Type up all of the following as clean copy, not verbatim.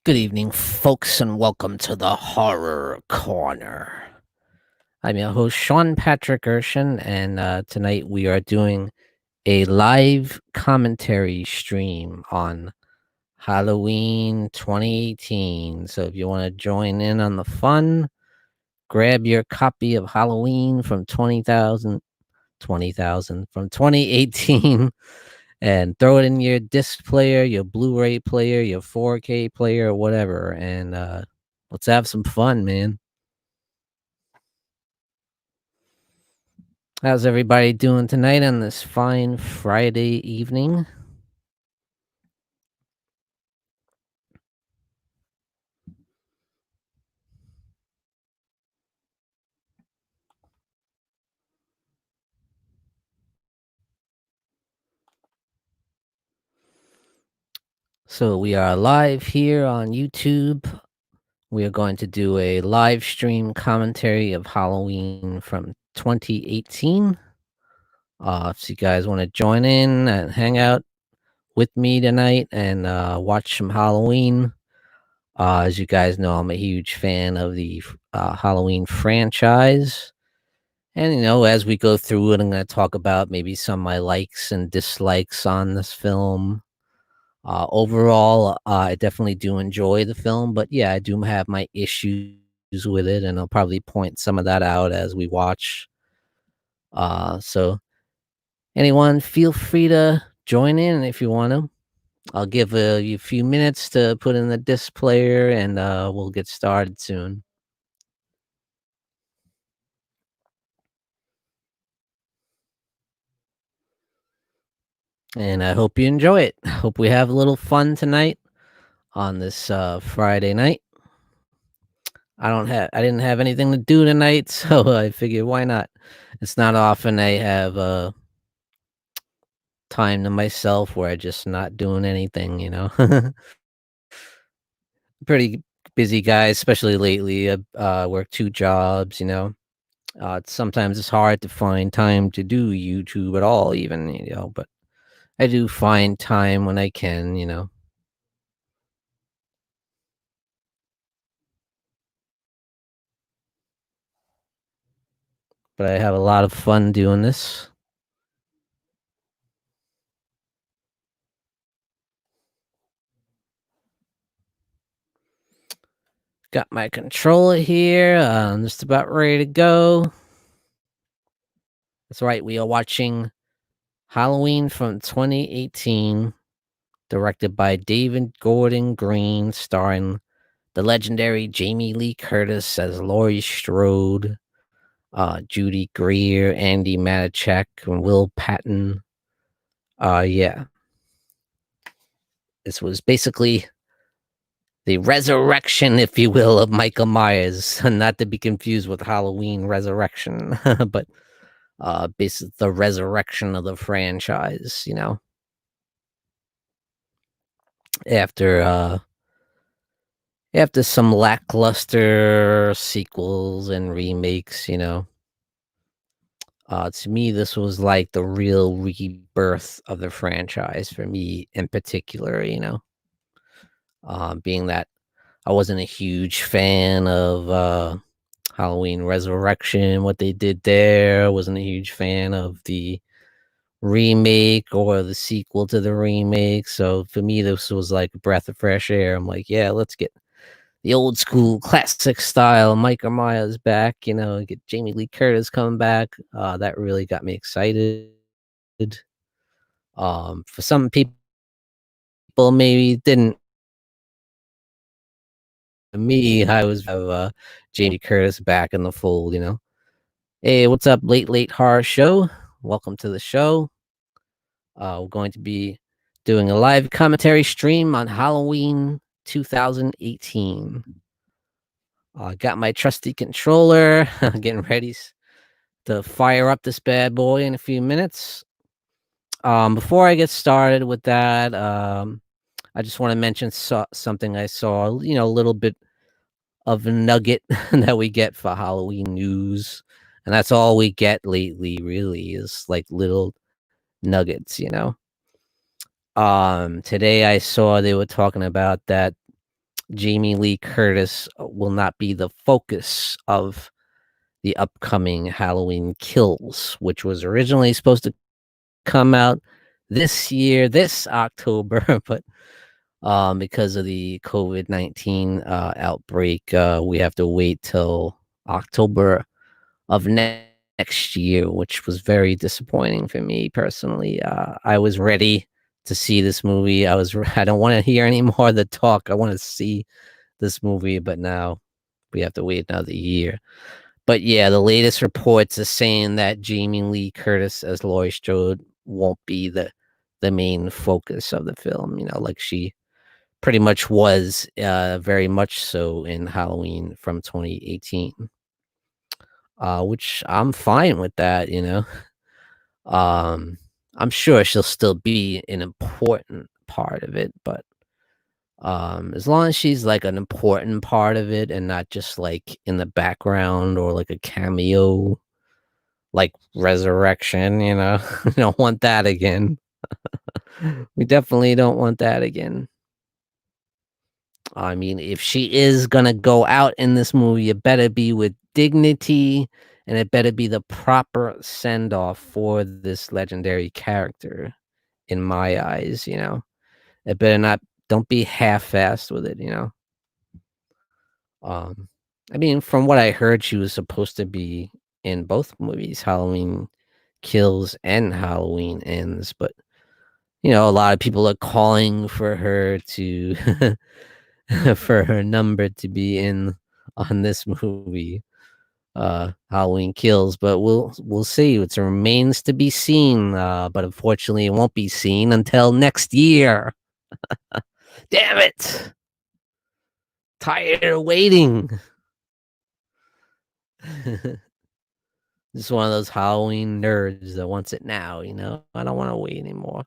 Good evening, folks, and welcome to the Horror Corner. I'm your host, Sean Patrick Gershon, and tonight we are doing a live commentary stream on Halloween 2018. So if you want to join in on the fun, grab your copy of Halloween from 20,000 from 2018 and throw it in your disc player, your Blu-ray player, your 4K player, or whatever, and let's have some fun, man. How's everybody doing tonight on this fine Friday evening? So we are live here on YouTube. We are going to do a live stream commentary of Halloween from 2018. If you guys want to join in and hang out with me tonight and watch some Halloween. As you guys know, I'm a huge fan of the Halloween franchise. And, as we go through it, I'm going to talk about maybe some of my likes and dislikes on this film. Overall, I definitely do enjoy the film, but yeah, I do have my issues with it, and I'll probably point some of that out as we watch. So, anyone, feel free to join in if you want to. I'll give you a few minutes to put in the disc player, and we'll get started soon. And I hope you enjoy it. Hope we have a little fun tonight on this Friday night. I didn't have anything to do tonight, so I figured why not? It's not often I have time to myself where I just not doing anything. Pretty busy guy, especially lately. I work two jobs. Sometimes it's hard to find time to do YouTube at all, even. But I do find time when I can. But I have a lot of fun doing this. Got my controller here. I'm just about ready to go. That's right. We are watching Halloween from 2018, directed by David Gordon Green, starring the legendary Jamie Lee Curtis as Laurie Strode, Judy Greer, Andy Matichak, and Will Patton. Yeah. This was basically the resurrection, if you will, of Michael Myers, not to be confused with Halloween Resurrection, but basically the resurrection of the franchise. After after some lackluster sequels and remakes. To me, this was like the real rebirth of the franchise for me in particular. Being that I wasn't a huge fan of Halloween Resurrection, what they did there. I wasn't a huge fan of the remake or the sequel to the remake. So for me, this was like a breath of fresh air. I'm like, yeah, let's get the old school classic style Michael Myers back, get Jamie Lee Curtis coming back. That really got me excited. For some people maybe didn't. For me, I was Jamie Curtis back in the fold. Hey, what's up, late horror show? Welcome to the show. We're going to be doing a live commentary stream on Halloween 2018. I got my trusty controller, getting ready to fire up this bad boy in a few minutes. Before I get started with that, I just want to mention something I saw, a little bit of a nugget that we get for Halloween news. And that's all we get lately, really, is like little nuggets. Today I saw they were talking about that Jamie Lee Curtis will not be the focus of the upcoming Halloween Kills, which was originally supposed to come out this year, this October, but because of the COVID-19 outbreak, we have to wait till October of next year, which was very disappointing for me personally. I was ready to see this movie. I don't want to hear any more of the talk. I want to see this movie, but now we have to wait another year. But yeah, the latest reports are saying that Jamie Lee Curtis as Laurie Strode won't be the main focus of the film. You know, like she pretty much was, very much so in Halloween from 2018, which I'm fine with that. You know, um, I'm sure she'll still be an important part of it, but as long as she's like an important part of it and not just like in the background or like a cameo, like Resurrection, you know, we don't want that again. We definitely don't want that again. I mean, if she is gonna go out in this movie, it better be with dignity and it better be the proper send off for this legendary character in my eyes, you know. It better not, don't be half-assed with it, you know. Um, I mean, from what I heard, she was supposed to be in both movies, Halloween Kills and Halloween Ends, but you know, a lot of people are calling for her to for her number to be in on this movie, Halloween Kills, but we'll see. It remains to be seen, but unfortunately, it won't be seen until next year. Damn it! Tired of waiting. Just one of those Halloween nerds that wants it now, you know? I don't wanna wait anymore.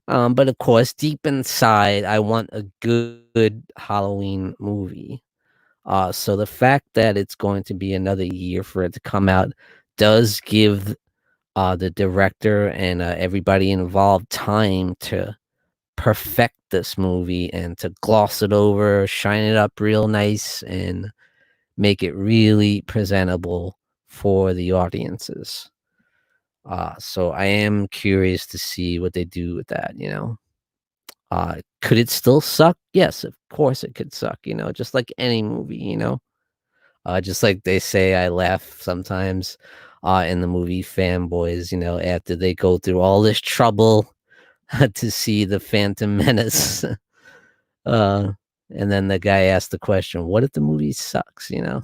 But of course, deep inside, I want a good Halloween movie. So the fact that it's going to be another year for it to come out does give the director and everybody involved time to perfect this movie and to gloss it over, shine it up real nice, and make it really presentable for the audiences. So I am curious to see what they do with that, you know. Could it still suck? Yes, of course it could suck, you know, just like any movie, you know. Just like they say, I laugh sometimes in the movie Fanboys, you know, after they go through all this trouble to see the Phantom Menace. uh, and then the guy asked the question, what if the movie sucks, you know?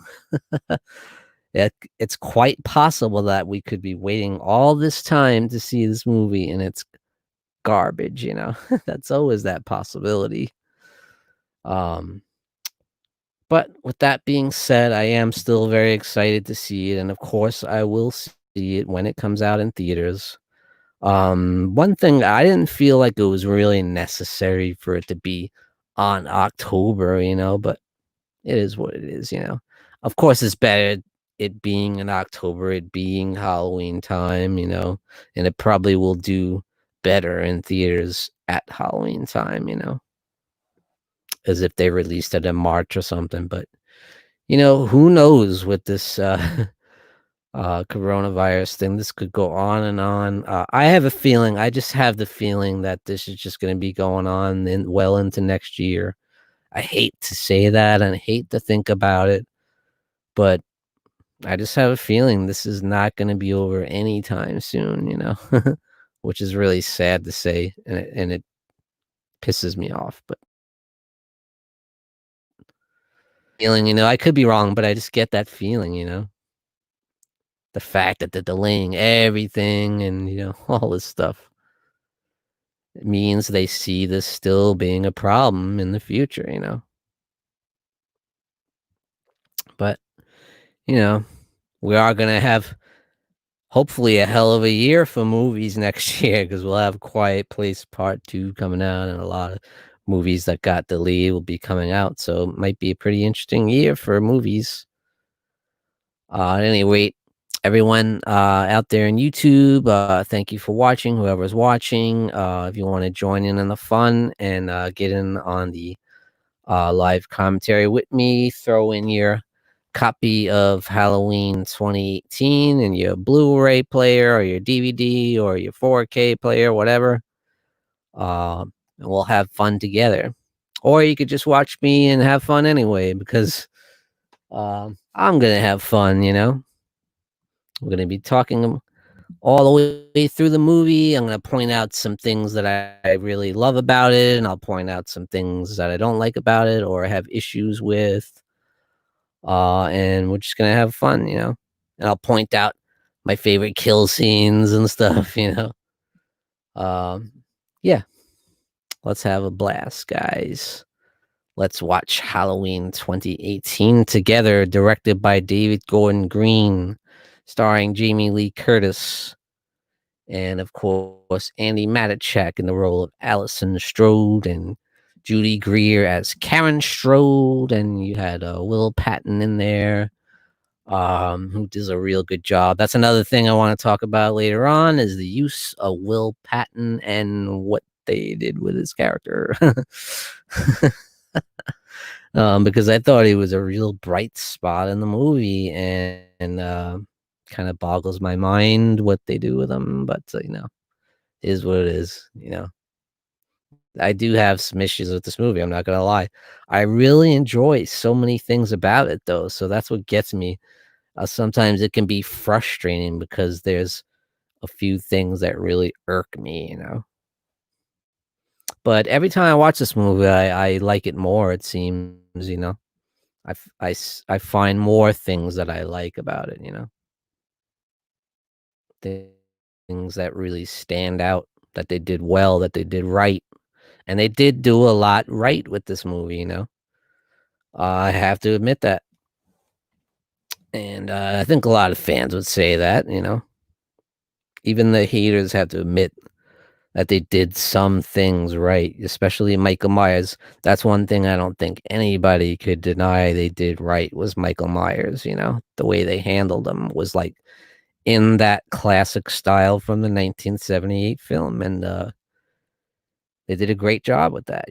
It's quite possible that we could be waiting all this time to see this movie and it's garbage, you know? That's always that possibility. Um, but with that being said, I am still very excited to see it, and of course, I will see it when it comes out in theaters. One thing I didn't feel like it was really necessary for it to be on October, you know, but it is what it is, you know. Of course, it's better it being in October, it being Halloween time, you know, and it probably will do better in theaters at Halloween time, you know, as if they released it in March or something. But you know, who knows with this coronavirus thing? This could go on and on. I have a feeling. I just have the feeling that this is just going to be going on in well into next year. I hate to say that and I hate to think about it, but I just have a feeling this is not going to be over anytime soon. You know, which is really sad to say, and it pisses me off. But feeling, you know, I could be wrong, but I just get that feeling. You know. The fact that they're delaying everything and, you know, all this stuff means they see this still being a problem in the future, you know? But, you know, we are gonna have hopefully a hell of a year for movies next year because 'cause we'll have Quiet Place Part 2 coming out, and a lot of movies that got delayed will be coming out, so it might be a pretty interesting year for movies. At any rate, everyone out there in YouTube, thank you for watching. Whoever's watching, if you want to join in on the fun and get in on the live commentary with me. Throw in your copy of Halloween 2018 and your Blu-ray player or your DVD or your 4K player, whatever. And we'll have fun together. Or you could just watch me and have fun anyway, because I'm gonna have fun. We're gonna be talking all the way through the movie. I'm gonna point out some things that I really love about it, and I'll point out some things that I don't like about it or have issues with. And we're just gonna have fun. And I'll point out my favorite kill scenes and stuff. Um, yeah, let's have a blast, guys. Let's watch Halloween 2018 together, directed by David Gordon Green, starring Jamie Lee Curtis, and of course Andy Matichak in the role of Allison Strode, and Judy Greer as Karen Strode, and you had Will Patton in there, who does a real good job. That's another thing I want to talk about later on, is the use of Will Patton and what they did with his character. Because I thought he was a real bright spot in the movie, and kind of boggles my mind what they do with him. But is what it is. I do have some issues with this movie. I'm not gonna lie. I really enjoy so many things about it, though. So that's what gets me. Sometimes it can be frustrating because there's a few things that really irk me. But every time I watch this movie, I like it more. It seems. I find more things that I like about it. Things that really stand out, that they did well, that they did right. And they did do a lot right with this movie. I have to admit that. And I think a lot of fans would say that. Even the haters have to admit that they did some things right, especially Michael Myers. That's one thing I don't think anybody could deny they did right, was Michael Myers. The way they handled him was like in that classic style from the 1978 film, and they did a great job with that.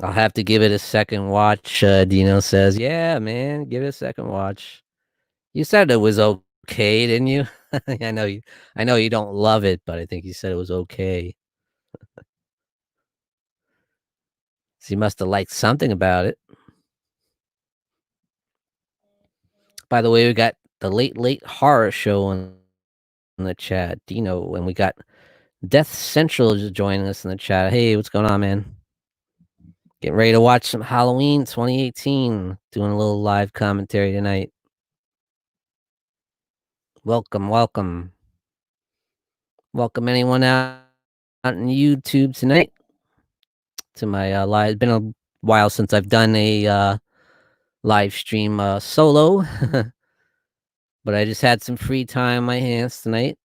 I'll have to give it a second watch. Dino says, "Yeah, man, give it a second watch." You said it was okay, didn't you? I know you. I know you don't love it, but I think you said it was okay. So you must have liked something about it. By the way, we got the Late Late Horror Show in the chat, Dino, and we got Death Central just joining us in the chat. Hey, what's going on, man? Getting ready to watch some Halloween 2018. Doing a little live commentary tonight. Welcome, welcome. Welcome anyone out on YouTube tonight to my live. It's been a while since I've done a live stream solo, but I just had some free time on my hands tonight.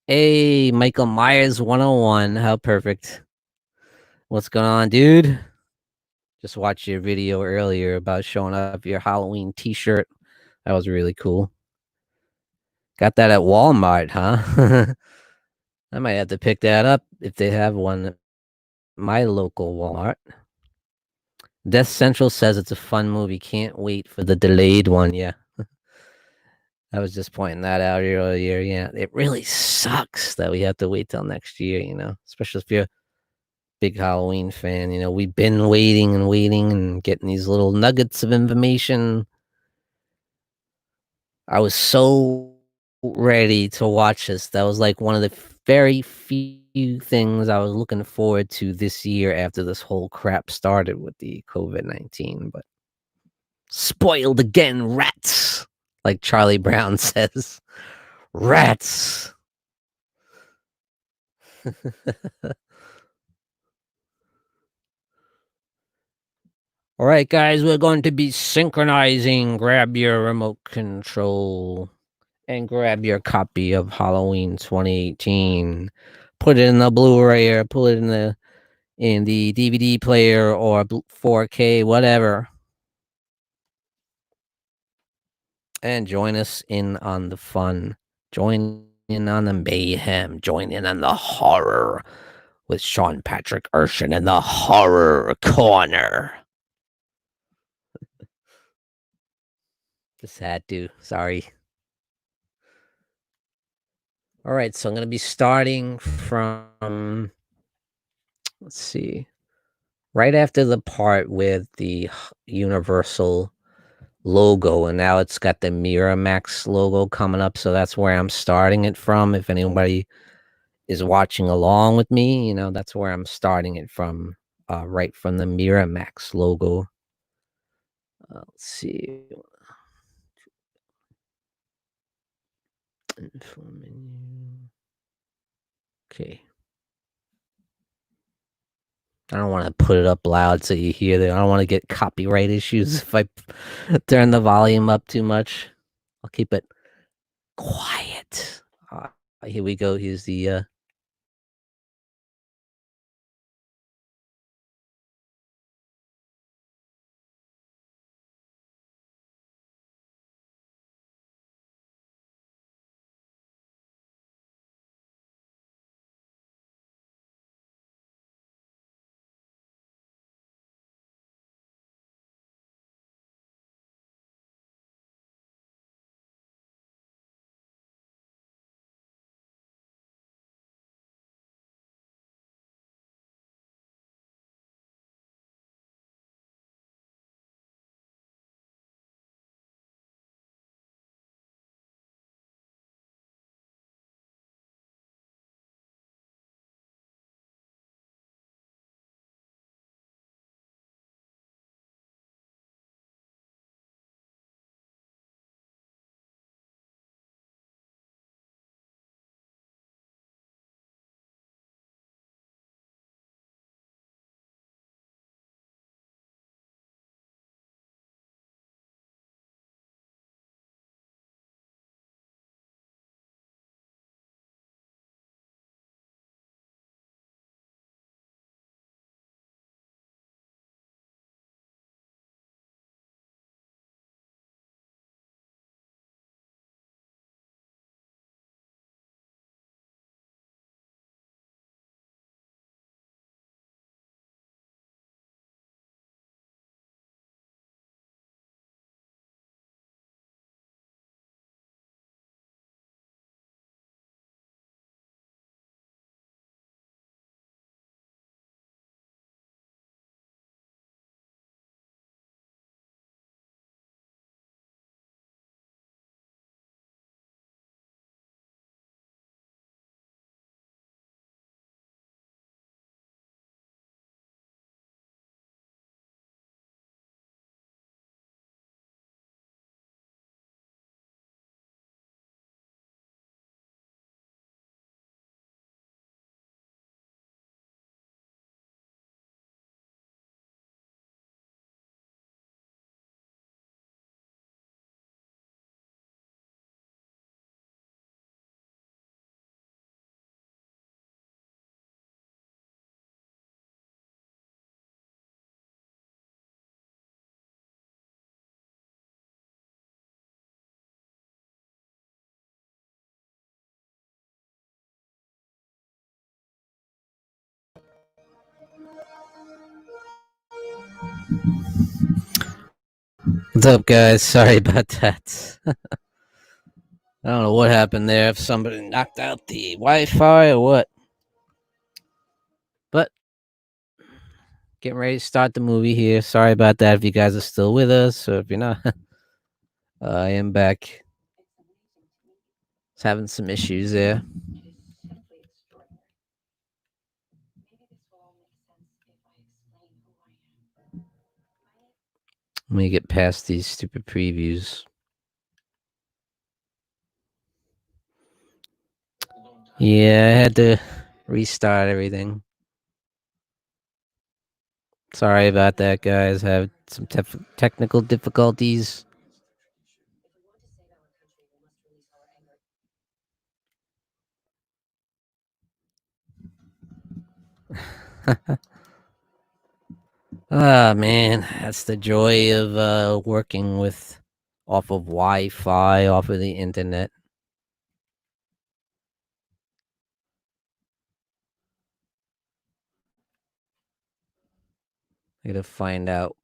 Hey, Michael Myers 101. How perfect. What's going on, dude? Just watched your video earlier about showing up your Halloween t-shirt. That was really cool. Got that at Walmart, huh? I might have to pick that up if they have one at my local Walmart. Death Central says it's a fun movie. Can't wait for the delayed one. Yeah. I was just pointing that out earlier. Yeah. It really sucks that we have to wait till next year, especially if you're a big Halloween fan. We've been waiting and waiting and getting these little nuggets of information. I was so ready to watch this. That was like one of the very few things I was looking forward to this year after this whole crap started with the COVID-19. But spoiled again, rats, like Charlie Brown says. Rats. All right, guys, we're going to be synchronizing. Grab your remote control and grab your copy of Halloween 2018. Put it in the Blu-ray or put it in the DVD player or 4K, whatever. And join us in on the fun. Join in on the mayhem. Join in on the horror. with Sean Patrick Urshan in the horror corner. Just had to. Sorry. All right, so I'm going to be starting from, let's see, right after the part with the Universal logo, and now it's got the Miramax logo coming up, so that's where I'm starting it from. If anybody is watching along with me, that's where I'm starting it from, right from the Miramax logo. Let's see. Info menu. Okay. I don't want to put it up loud so you hear that. I don't want to get copyright issues if I turn the volume up too much. I'll keep it quiet. Here we go. Here's the What's up, guys? Sorry about that. I don't know what happened there. If somebody knocked out the Wi-Fi or what. But getting ready to start the movie here. Sorry about that. If you guys are still with us, or if you're not, I am back. Just having some issues there. Let me get past these stupid previews. Yeah, I had to restart everything. Sorry about that, guys. I have some technical difficulties. Ah, man, that's the joy of working with off of Wi-Fi, off of the internet. I gotta find out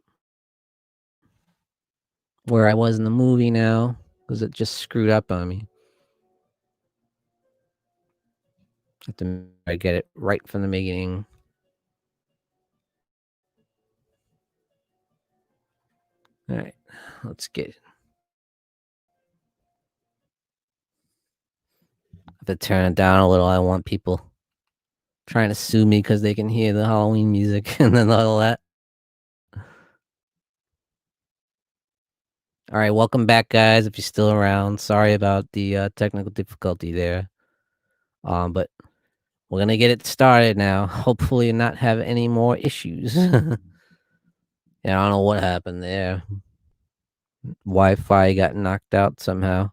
where I was in the movie now because it just screwed up on me. Have to I get it right from the beginning. All right, let's get it. I have to turn it down a little. I want people trying to sue me because they can hear the Halloween music and then all that. All right, welcome back, guys. If you're still around, sorry about the technical difficulty there. But we're gonna get it started now. Hopefully, not have any more issues. Yeah, I don't know what happened there. Wi-Fi got knocked out somehow.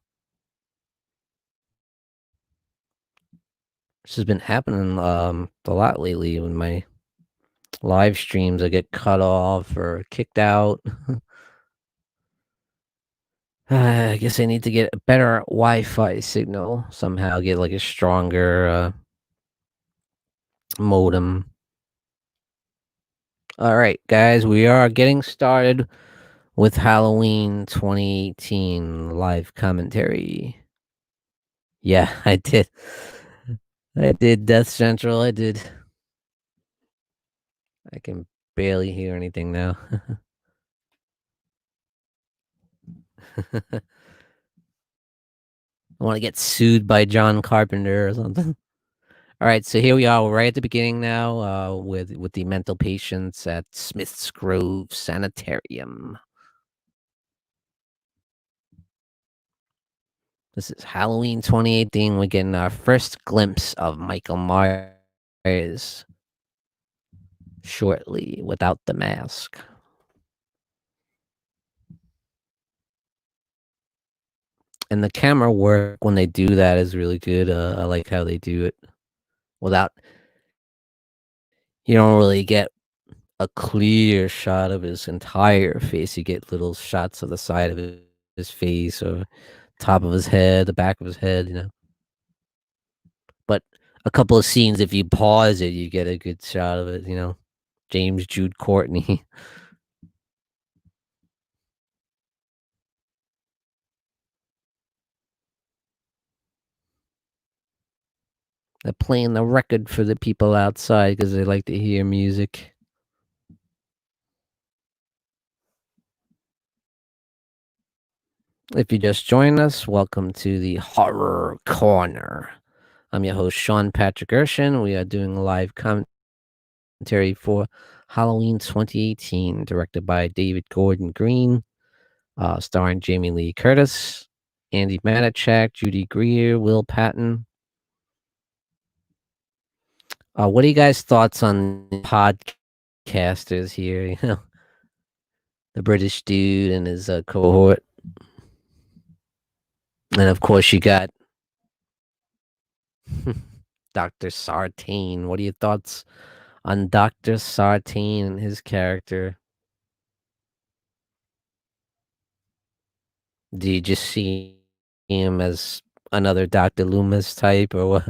This has been happening a lot lately with my live streams. I get cut off or kicked out. I guess I need to get a better Wi-Fi signal somehow. Get like a stronger modem. All right, guys, we are getting started with Halloween 2018 live commentary. Yeah, I did. I did Death Central. I did. I can barely hear anything now. I want to get sued by John Carpenter or something. All right, so here we are. We're right at the beginning now, with the mental patients at Smith's Grove Sanitarium. This is Halloween 2018. We're getting our first glimpse of Michael Myers shortly without the mask. And the camera work when they do that is really good. I like how they do it without, you don't really get a clear shot of his entire face. You get little shots of the side of his face or top of his head, the back of his head. But a couple of scenes, if you pause it, you get a good shot of it. James Jude Courtney. They're playing the record for the people outside because they like to hear music. If you just joined us, welcome to the Horror Corner. I'm your host, Sean Patrick Urshan. We are doing a live commentary for Halloween 2018, directed by David Gordon Green, starring Jamie Lee Curtis, Andy Manichak, Judy Greer, Will Patton. What are you guys' thoughts on the podcasters here? The British dude and his cohort. And of course, you got Dr. Sartain. What are your thoughts on Dr. Sartain and his character? Do you just see him as another Dr. Loomis type or what?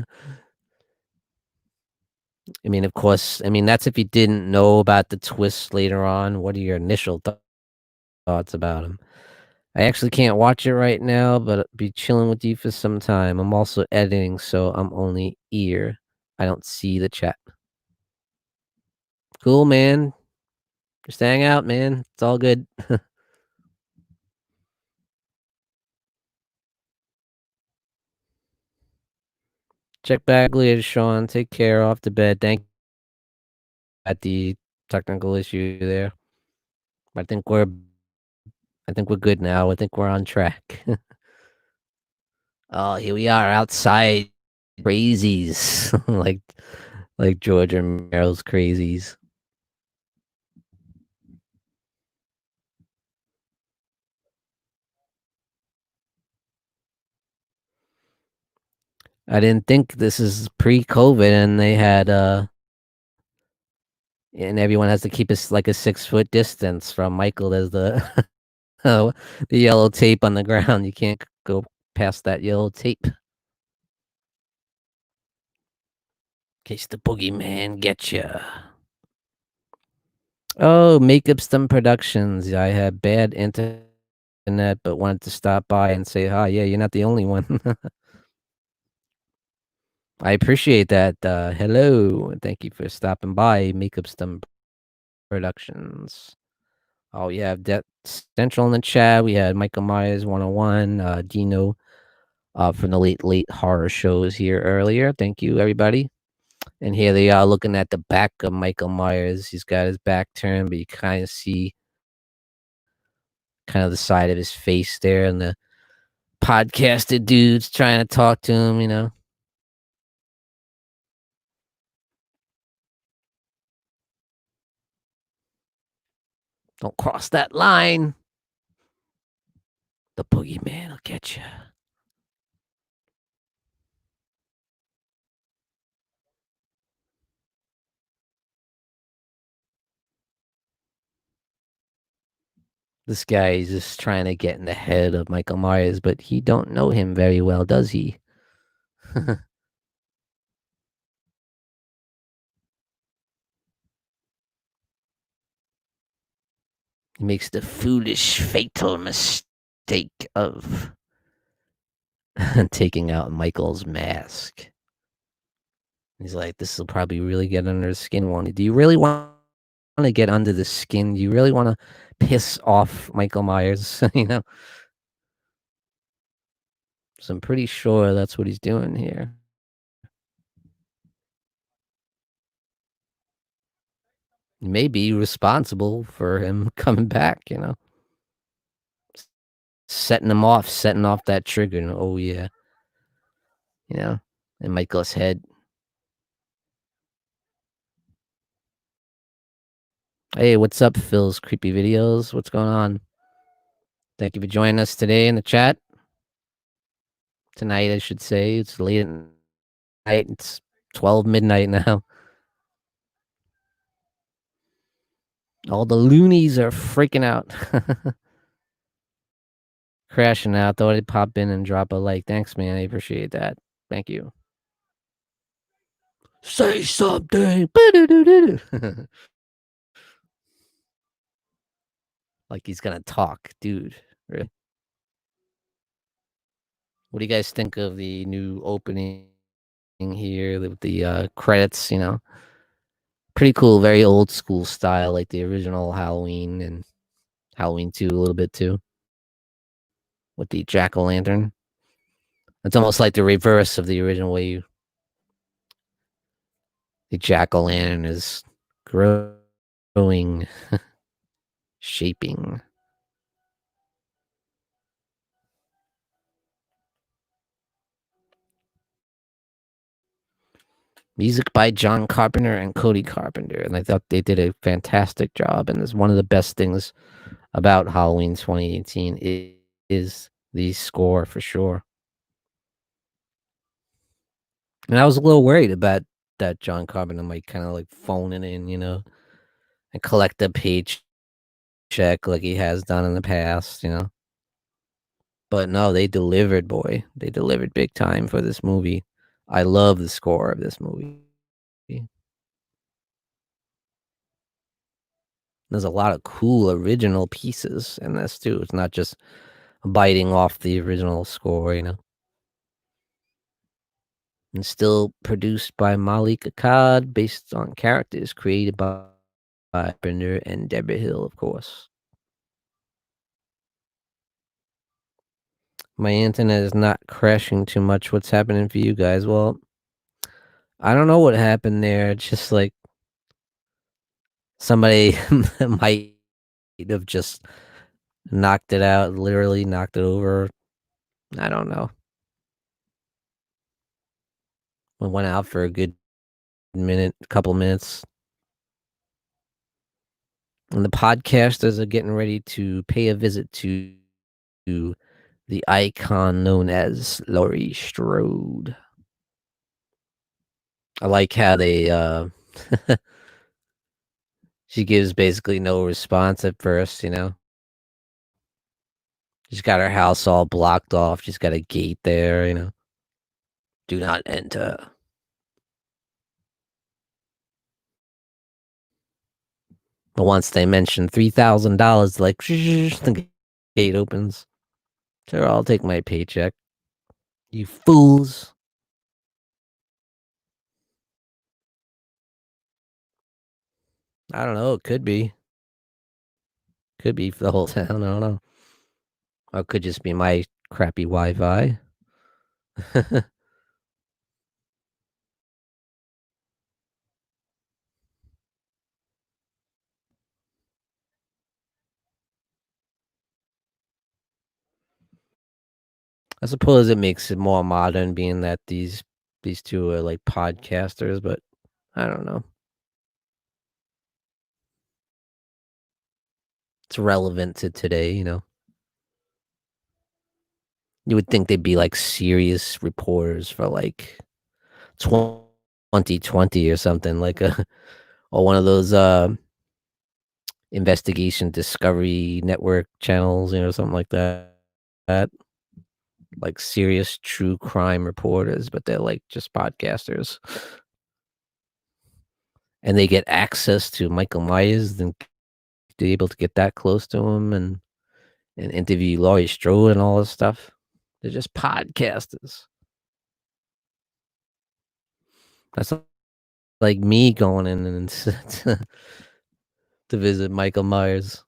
I mean, of course, that's if you didn't know about the twist later on. What are your initial thoughts about him? I actually can't watch it right now, but I'll be chilling with you for some time. I'm also editing, so I'm only ear. I don't see the chat. Cool, man. Just hang out, man. It's all good. Check back later, Sean. Take care. Off to bed. Thank you at the technical issue there. I think we're I think we're good now. I think we're on track. Oh, here we are outside crazies. like George and Merrill's crazies. I didn't think this is pre-COVID and they had and everyone has to keep us like a 6 foot distance from Michael as the the yellow tape on the ground. You can't go past that yellow tape in case the boogeyman gets you. Oh, Makeup Stem Productions. I had bad internet, but wanted to stop by and say hi. Yeah, you're not the only one. I appreciate that. Hello, and thank you for stopping by, Makeup Stem Productions. Oh, yeah, that Central in the chat. We had Michael Myers 101, Dino from the late horror shows here earlier. Thank you, everybody. And here they are looking at the back of Michael Myers. He's got his back turned, but you kind of see kind of the side of his face there, and the podcaster dude's trying to talk to him. Don't cross that line. The boogeyman will get you. This guy is just trying to get in the head of Michael Myers, but he don't know him very well, does he? He makes the foolish, fatal mistake of taking out Michael's mask. He's like, this will probably really get under the skin. Do you really want to get under the skin? Do you really want to piss off Michael Myers? So I'm pretty sure that's what he's doing here. He may be responsible for him coming back. Setting him off, setting off that trigger. And, oh, yeah. In Michael's head. Hey, what's up, Phil's Creepy Videos? What's going on? Thank you for joining us today in the chat. Tonight, I should say. It's late at night. It's 12 midnight now. All the loonies are freaking out. Crashing out. Thought I'd pop in and drop a like. Thanks, man. I appreciate that. Thank you. Say something. Like he's gonna talk, dude. Really? What do you guys think of the new opening here with the credits? Pretty cool, very old school style, like the original Halloween and Halloween 2 a little bit too, with the jack-o'-lantern. It's almost like the reverse of the original way the jack-o'-lantern is growing, shaping. Music by John Carpenter and Cody Carpenter, and I thought they did a fantastic job. And it's one of the best things about Halloween 2018 is the score for sure. And I was a little worried about that John Carpenter might kind of like phone it in, and collect a paycheck like he has done in the past. But no, they delivered, boy. They delivered big time for this movie. I love the score of this movie. There's a lot of cool original pieces in this too. It's not just biting off the original score. And still produced by Malik Akkad, based on characters created by Bender and Deborah Hill, of course. My internet is not crashing too much. What's happening for you guys? Well, I don't know what happened there. It's just like somebody might have just knocked it out, literally knocked it over. I don't know. We went out for a good couple minutes. And the podcasters are getting ready to pay a visit to the icon known as Laurie Strode. I like how they she gives basically no response at first. She's got her house all blocked off. She's got a gate there. Do not enter. But once they mention $3,000, like the gate opens. Sure, I'll take my paycheck. You fools. I don't know. It could be. Could be for the whole town. I don't know. Or it could just be my crappy Wi-Fi. I suppose it makes it more modern, being that these two are like podcasters, but I don't know. It's relevant to today, you know. You would think they'd be like serious reporters for like 2020 or something, like a or one of those investigation discovery network channels, you know, something like that. Like serious true crime reporters, but they're like just podcasters. And they get access to Michael Myers, then they're able to get that close to him and interview Laurie Strode and all this stuff. They're just podcasters. That's like me going in and to visit Michael Myers.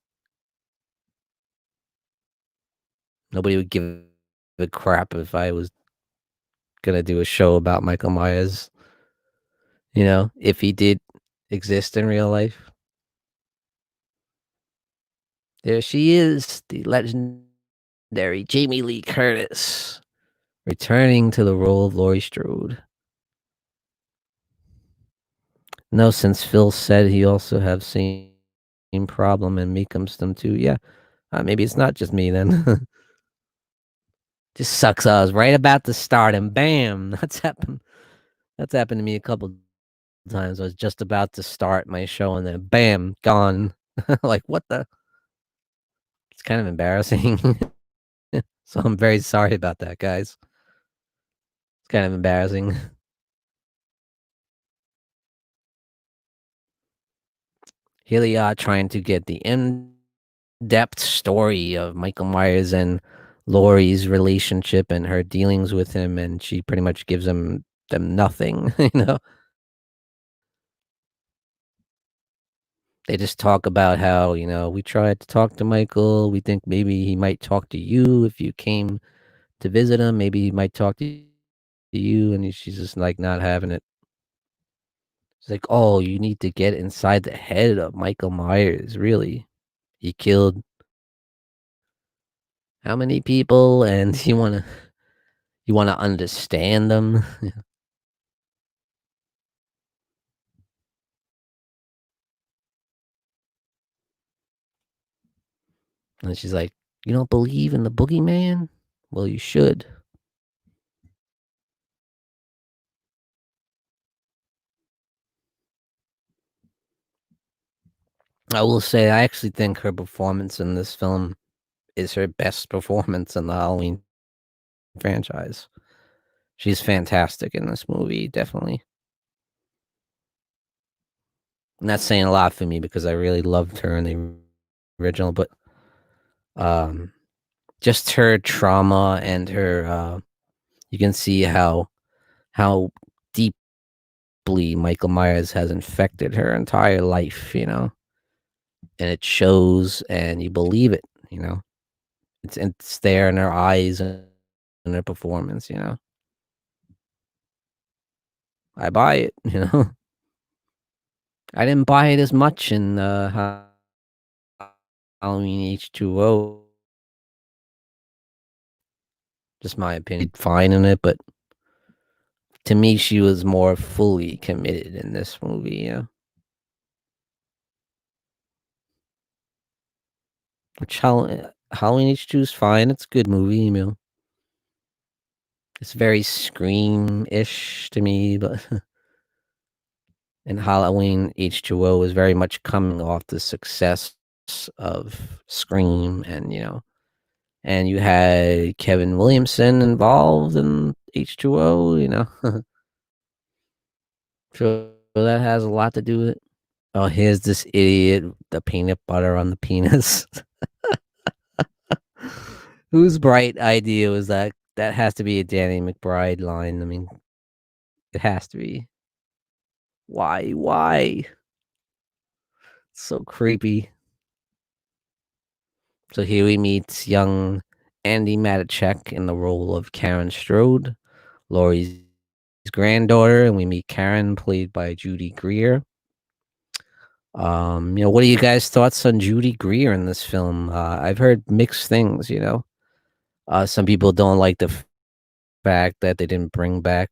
Nobody would give a crap if I was gonna do a show about Michael Myers, you know, if he did exist in real life. There she is, the legendary Jamie Lee Curtis, returning to the role of Laurie Strode. No, since Phil said he also have same problem and me comes them too. Yeah, maybe it's not just me then. Just sucks. I was right about to start and bam, that's happened. That's happened to me a couple times. I was just about to start my show and then bam, gone. Like what the? It's kind of embarrassing. So I'm very sorry about that, guys. It's kind of embarrassing. Here they are trying to get the in-depth story of Michael Myers and Laurie's relationship and her dealings with him, and she pretty much gives them nothing, you know? They just talk about how, you know, we tried to talk to Michael. We think maybe he might talk to you if you came to visit him. Maybe he might talk to you, and she's just like not having it. It's like, oh, you need to get inside the head of Michael Myers. Really, he killed how many people, and you wanna understand them. And she's like, you don't believe in the boogeyman? Well, you should. I will say, I actually think her performance in this film is her best performance in the Halloween franchise. She's fantastic in this movie, definitely. And that's saying a lot for me because I really loved her in the original, but um, just her trauma and her, you can see how deeply Michael Myers has infected her entire life, you know, and it shows, and you believe it, you know. It's there in her eyes and in her performance, you know. I buy it, you know. I didn't buy it as much in Halloween H2O. Just my opinion. Fine in it, but to me, she was more fully committed in this movie. You know, which Halloween H2 is fine. It's a good movie. You know, it's very Scream ish to me, but and Halloween H2O is very much coming off the success of Scream, and you know, and you had Kevin Williamson involved in H2O. You know, so that has a lot to do with it. Oh, here's this idiot, the peanut butter on the penis. Whose bright idea was that? That has to be a Danny McBride line. I mean, it has to be. Why? Why? So creepy. So here we meet young Andy Matichak in the role of Karen Strode, Laurie's granddaughter, and we meet Karen, played by Judy Greer. What are you guys' thoughts on Judy Greer in this film? I've heard mixed things. Some people don't like the fact that they didn't bring back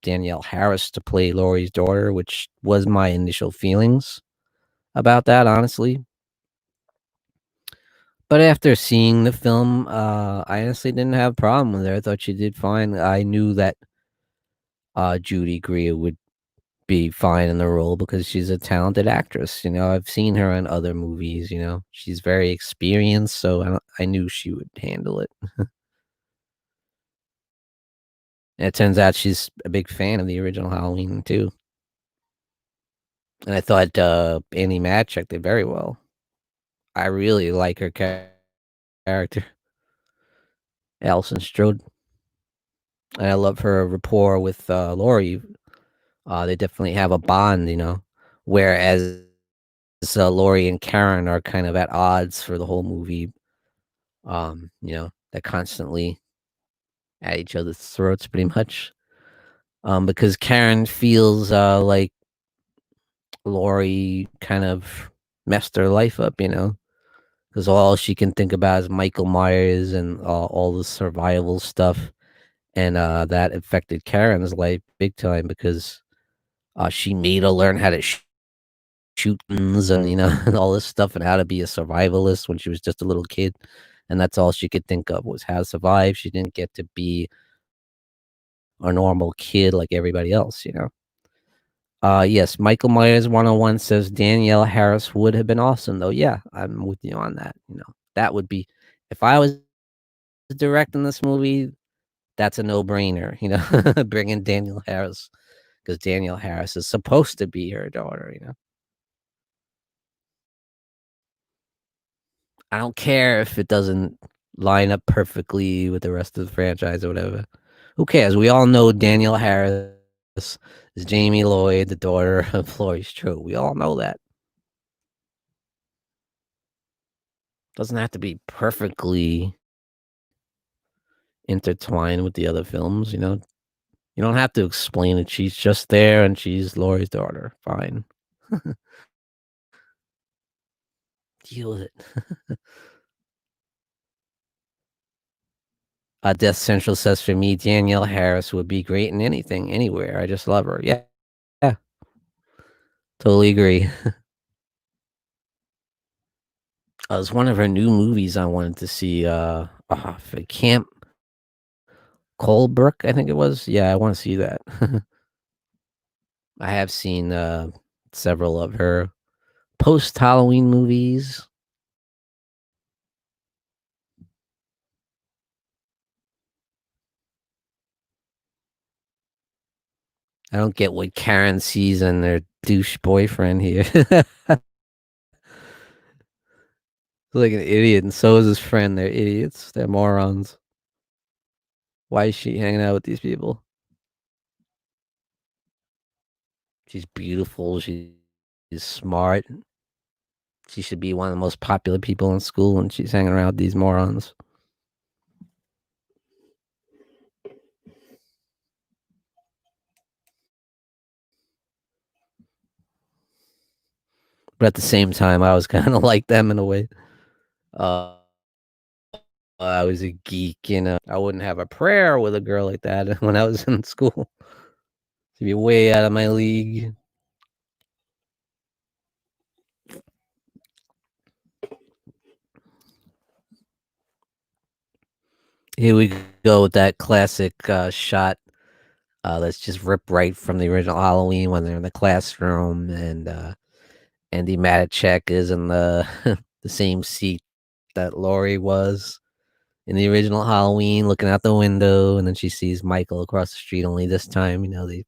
Danielle Harris to play Laurie's daughter, which was my initial feelings about that, honestly. But after seeing the film, I honestly didn't have a problem with her. I thought she did fine. I knew that Judy Greer would be fine in the role because she's a talented actress. I've seen her in other movies. She's very experienced, so I knew she would handle it. And it turns out she's a big fan of the original Halloween too. And I thought Annie Matchak did very well. I really like her character, Alison Strode, and I love her rapport with Laurie. They definitely have a bond. Whereas Laurie and Karen are kind of at odds for the whole movie. They're constantly at each other's throats, pretty much. Because Karen feels like Laurie kind of messed her life up. Because all she can think about is Michael Myers and all the survival stuff, and that affected Karen's life big time because she made her learn how to shoot guns and and all this stuff and how to be a survivalist when she was just a little kid, and that's all she could think of was how to survive. She didn't get to be a normal kid like everybody else. Yes, Michael Myers 101 says Danielle Harris would have been awesome, though. Yeah, I'm with you on that. That would be if I was directing this movie, that's a no-brainer, bringing Danielle Harris because Danielle Harris is supposed to be her daughter. I don't care if it doesn't line up perfectly with the rest of the franchise or whatever. Who cares? We all know Danielle Harris is Jamie Lloyd, the daughter of Laurie Strode. We all know that. Doesn't have to be perfectly intertwined with the other films. You don't have to explain it. She's just there and she's Laurie's daughter. Fine. Deal with it. Death Central says for me, Danielle Harris would be great in anything, anywhere. I just love her. Yeah. Yeah. Totally agree. It was one of her new movies I wanted to see. For Camp Colebrook, I think it was. Yeah, I want to see that. I have seen several of her post Halloween movies. I don't get what Karen sees in their douche boyfriend here. Like an idiot, and so is his friend. They're idiots. They're morons. Why is she hanging out with these people? She's beautiful. She's smart. She should be one of the most popular people in school, and she's hanging around with these morons. But at the same time, I was kind of like them in a way. Uh, I was a geek. I wouldn't have a prayer with a girl like that when I was in school. She'd be way out of my league. Here we go with that classic shot. Let's just rip right from the original Halloween when they're in the classroom, and Andy Matichak is in the the same seat that Laurie was in the original Halloween, looking out the window, and then she sees Michael across the street. Only this time, they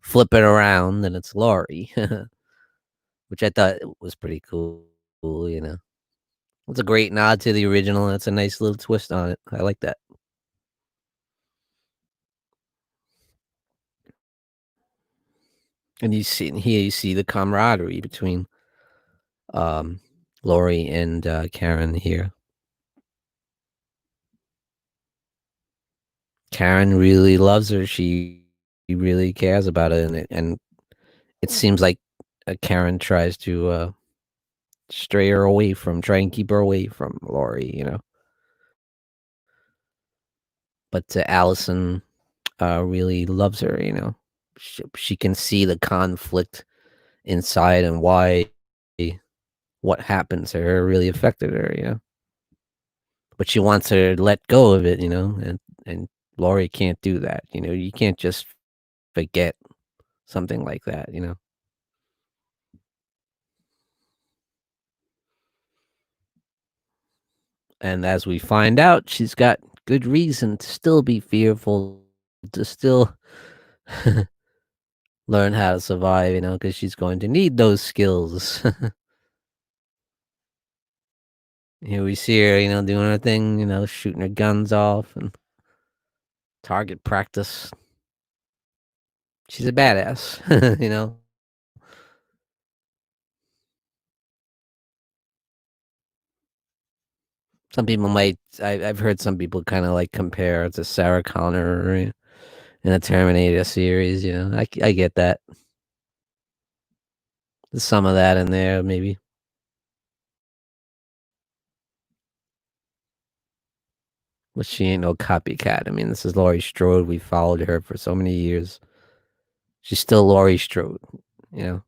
flip it around, and it's Laurie. which I thought was pretty cool, you know? It's a great nod to the original, and it's a nice little twist on it. I like that. And you see the camaraderie between, um, Laurie and, Karen here. Karen really loves her, she really cares about it, and it seems like, Karen tries to, stray her away from try and keep her away from Laurie, you know? But, Allison, really loves her, you know? She can see the conflict inside and why what happened to her really affected her, you know? But she wants her to let go of it, you know? And Laurie can't do that, you know? You can't just forget something like that, you know? And as we find out, she's got good reason to still be fearful, to still learn how to survive, you know, because she's going to need those skills. Here we see her, you know, doing her thing, you know, shooting her guns off and target practice. She's a badass, you know. Some people might, I've heard some people kind of like compare it to Sarah Connor in the Terminator series, you know. I get that. There's some of that in there, maybe. But she ain't no copycat. I mean, this is Laurie Strode. We followed her for so many years. She's still Laurie Strode, you know.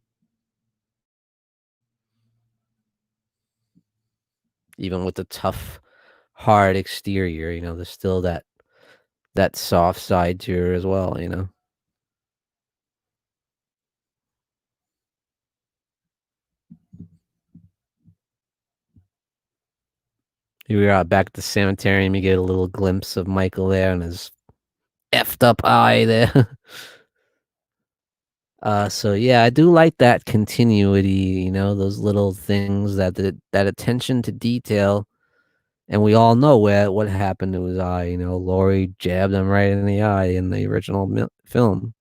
Even with the tough, hard exterior, you know, there's still that soft side to her as well, you know. Here we are back at the sanitarium. You get a little glimpse of Michael there and his effed up eye there. So yeah, I do like that continuity, you know, those little things that attention to detail. And we all know what happened to his eye. You know, Laurie jabbed him right in the eye in the original film.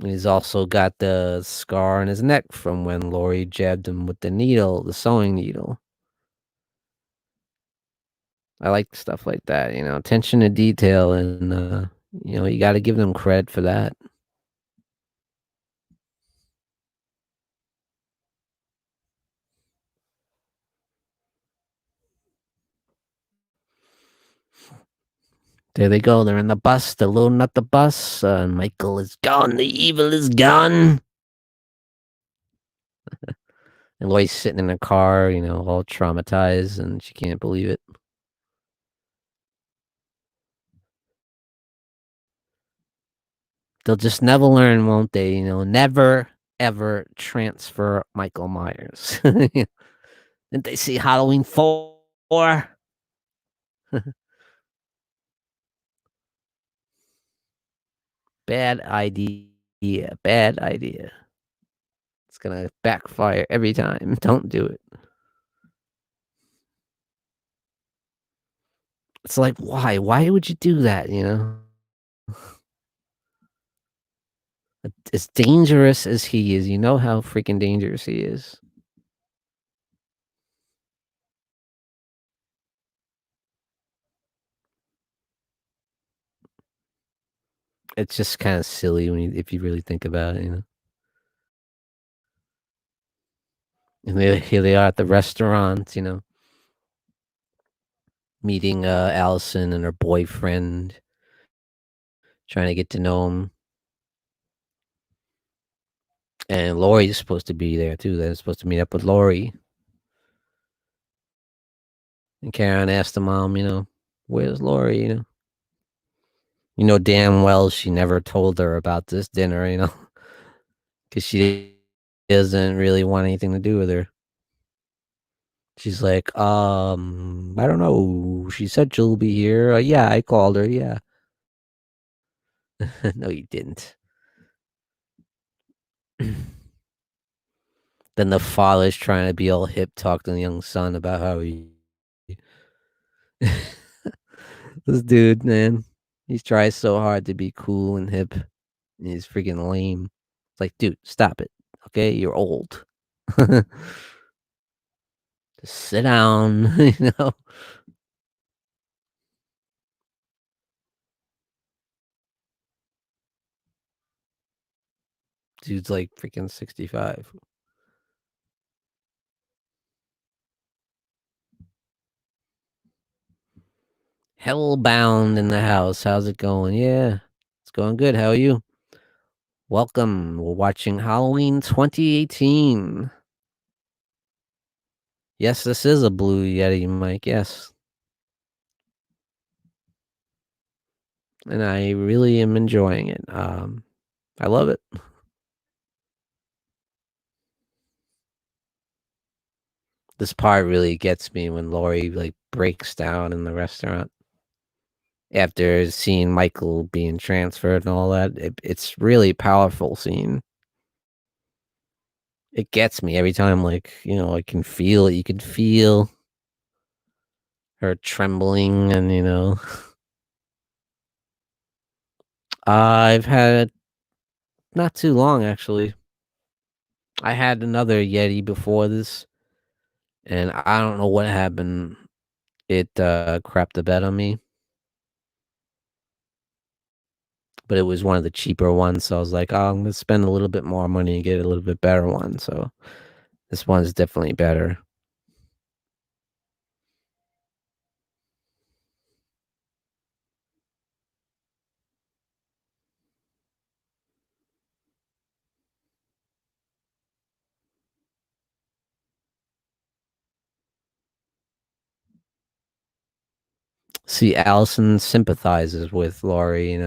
And he's also got the scar on his neck from when Laurie jabbed him with the needle, the sewing needle. I like stuff like that, you know, attention to detail, and you know, you got to give them credit for that. There they go. They're in the bus. They're loading up the bus. And Michael is gone. The evil is gone. And Lois sitting in a car, you know, all traumatized, and she can't believe it. They'll just never learn, won't they? You know, never ever transfer Michael Myers. Didn't they see Halloween 4? Bad idea. Bad idea. It's gonna backfire every time. Don't do it. It's like, why? Why would you do that? You know, as dangerous as he is, you know how freaking dangerous he is. It's just kind of silly when if you really think about it, you know. And here they are at the restaurant, you know, meeting Allison and her boyfriend, trying to get to know him. And Laurie's supposed to be there too. They're supposed to meet up with Laurie. And Karen asked the mom, you know, where's Laurie? You know damn well she never told her about this dinner, you know, because she doesn't really want anything to do with her. She's like, I don't know. She said she'll be here. Yeah, I called her. Yeah. No, you didn't. Then the father's trying to be all hip, talk to the young son about how he this dude, man, he tries so hard to be cool and hip, and he's freaking lame. It's like, dude, stop it, okay? You're old. Just sit down, you know? Dude's like freaking 65. Hellbound in the house. How's it going? Yeah, it's going good. How are you? Welcome. We're watching Halloween 2018. Yes, this is a Blue Yeti mic. Yes. And I really am enjoying it. I love it. This part really gets me when Laurie like breaks down in the restaurant after seeing Michael being transferred and all that. It's really powerful scene. It gets me every time. Like, I can feel it. You can feel her trembling, and I've had not too long actually. I had another Yeti before this, and I don't know what happened. It crapped the bed on me, but it was one of the cheaper ones. So I was like, oh, I'm gonna spend a little bit more money and get a little bit better one. So this one's definitely better. See, Allison sympathizes with Laurie.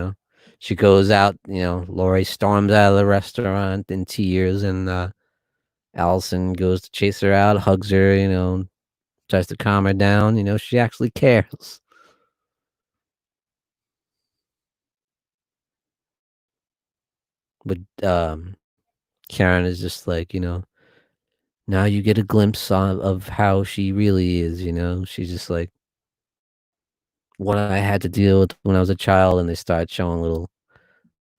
She goes out, Laurie storms out of the restaurant in tears, and Allison goes to chase her out, hugs her, tries to calm her down. She actually cares. But Karen is just like, now you get a glimpse of how she really is. She's just like, what I had to deal with when I was a child, and they start showing little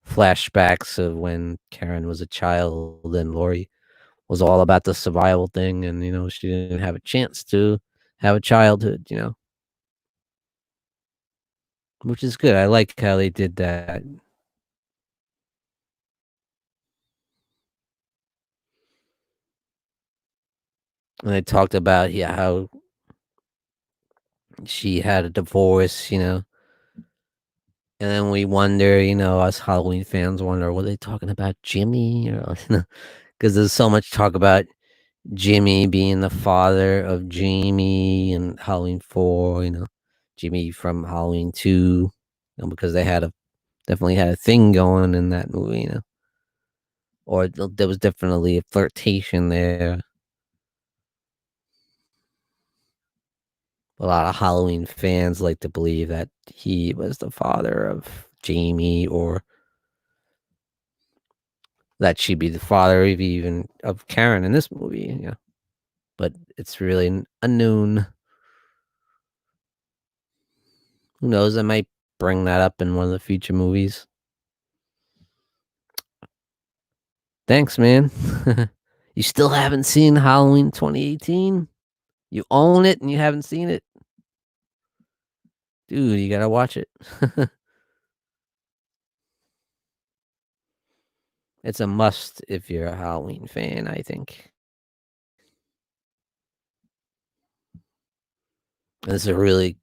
flashbacks of when Karen was a child and Laurie was all about the survival thing, and she didn't have a chance to have a childhood. Which is good. I like how they did that. And they talked about, yeah, how she had a divorce. And then we wonder, us Halloween fans wonder, were they talking about Jimmy? Or, because there's so much talk about Jimmy being the father of Jamie and Halloween 4, Jimmy from Halloween 2, because they definitely had a thing going in that movie. Or there was definitely a flirtation there. A lot of Halloween fans like to believe that he was the father of Jamie, or that she'd be the father of even of Karen in this movie. But it's really unknown. Who knows? I might bring that up in one of the future movies. Thanks, man. You still haven't seen Halloween 2018? You own it and you haven't seen it? Dude, you gotta watch it. It's a must if you're a Halloween fan, I think. This is a really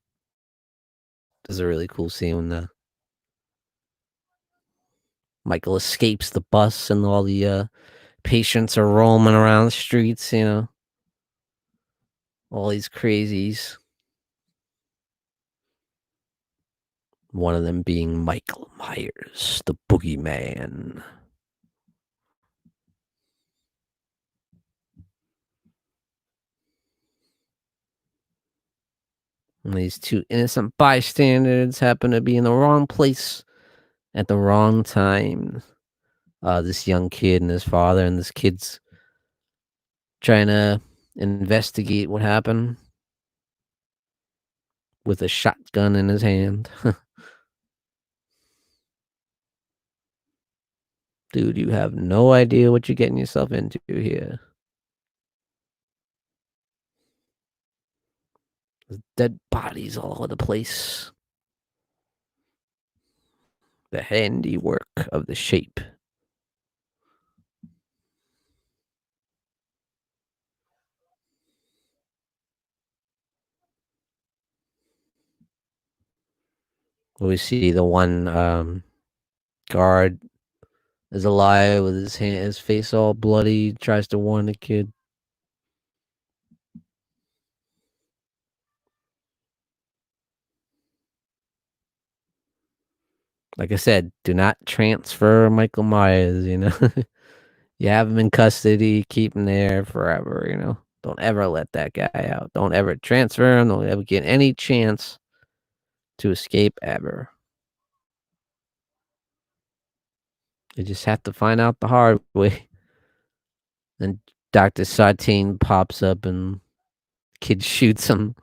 cool scene when the Michael escapes the bus and all the patients are roaming around the streets. All these crazies. One of them being Michael Myers, the boogeyman. And these two innocent bystanders happen to be in the wrong place at the wrong time. This young kid and his father, and this kid's trying to investigate what happened with a shotgun in his hand. Dude, you have no idea what you're getting yourself into here. There's dead bodies all over the place. The handiwork of the shape. We see the one guard is alive with his face all bloody, tries to warn the kid. Like I said, do not transfer Michael Myers, you know. You have him in custody, keep him there forever, you know. Don't ever let that guy out. Don't ever transfer him. Don't ever get any chance to escape ever. You just have to find out the hard way. Then Dr. Sartain pops up and kid shoots him.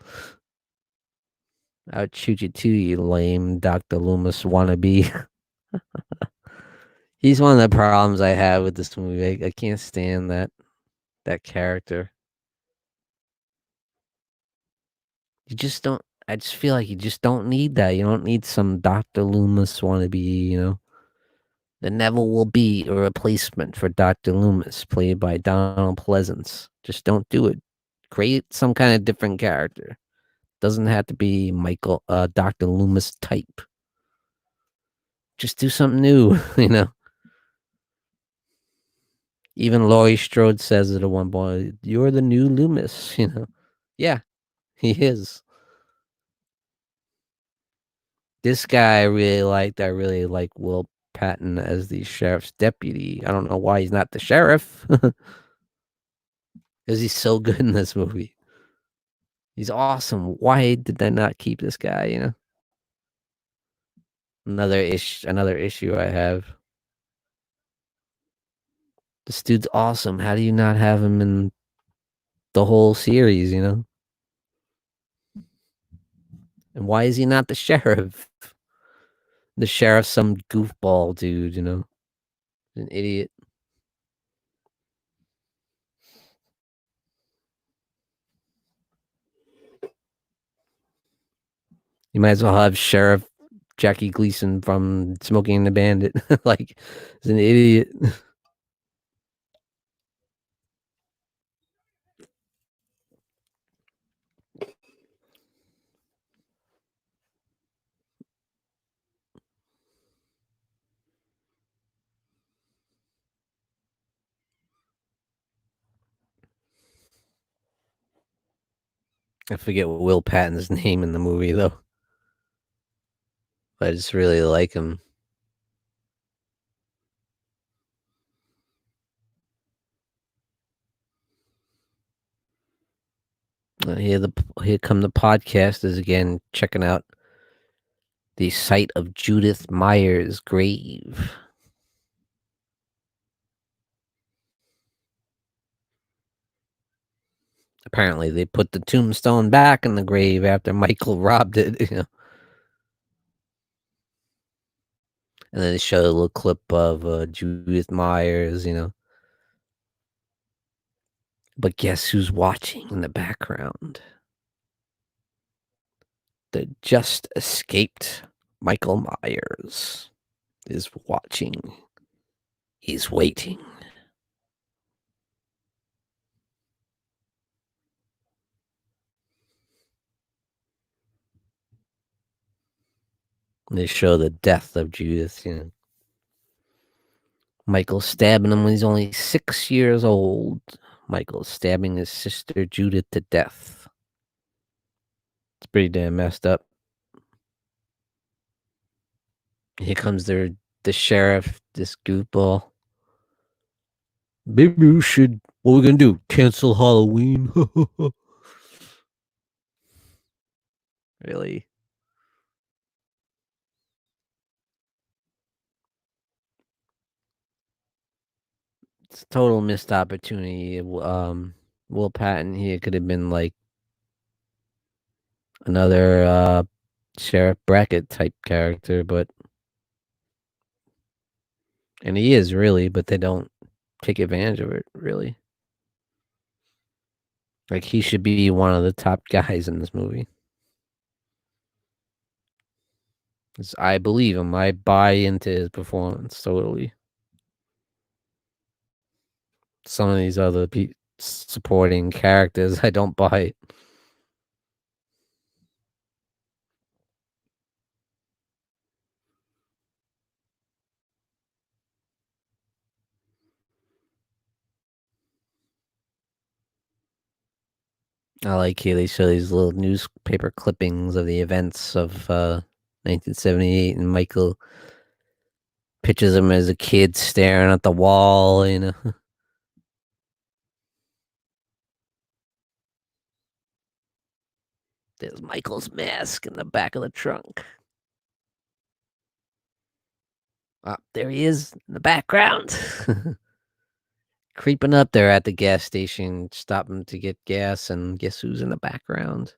I'd shoot you too, you lame Dr. Loomis wannabe. He's one of the problems I have with this movie. I can't stand that character. You just don't. I just feel like you just don't need that. You don't need some Dr. Loomis wannabe, you know. There never will be a replacement for Dr. Loomis, played by Donald Pleasance. Just don't do it. Create some kind of different character. Doesn't have to be Dr. Loomis type. Just do something new, you know. Even Laurie Strode says it at one point, "You're the new Loomis," you know. Yeah, he is. This guy I really liked. I really like Will Patton as the sheriff's deputy. I don't know why he's not the sheriff. Because he's so good in this movie. He's awesome. Why did they not keep this guy, you know? Another issue I have. This dude's awesome. How do you not have him in the whole series, you know? And why is he not the sheriff? The sheriff's some goofball dude, you know? An idiot. You might as well have Sheriff Jackie Gleason from Smoking and the Bandit. Like, he's an idiot. I forget Will Patton's name in the movie, though. But I just really like him. Here come the podcasters again, checking out the site of Judith Myers' grave. Apparently, they put the tombstone back in the grave after Michael robbed it, you know. And then they show a little clip of Judith Myers, you know. But guess who's watching in the background? The just escaped Michael Myers is watching. He's waiting. And they show the death of Judith, you know. Michael stabbing him when he's only 6 years old. Michael stabbing his sister Judith to death. It's pretty damn messed up. Here comes the sheriff, this goofball. Maybe we should. What we gonna do? Cancel Halloween? Really? It's a total missed opportunity. Will Patton here could have been like another Sheriff Brackett type character, but and he is really, but they don't take advantage of it really. Like he should be one of the top guys in this movie. 'Cause I believe him. I buy into his performance totally. Some of these other supporting characters, I don't buy it. I like here they show these little newspaper clippings of the events of 1978, and Michael pictures him as a kid staring at the wall. There's Michael's mask in the back of the trunk. Ah, there he is in the background. Creeping up there at the gas station, stopping to get gas, and guess who's in the background?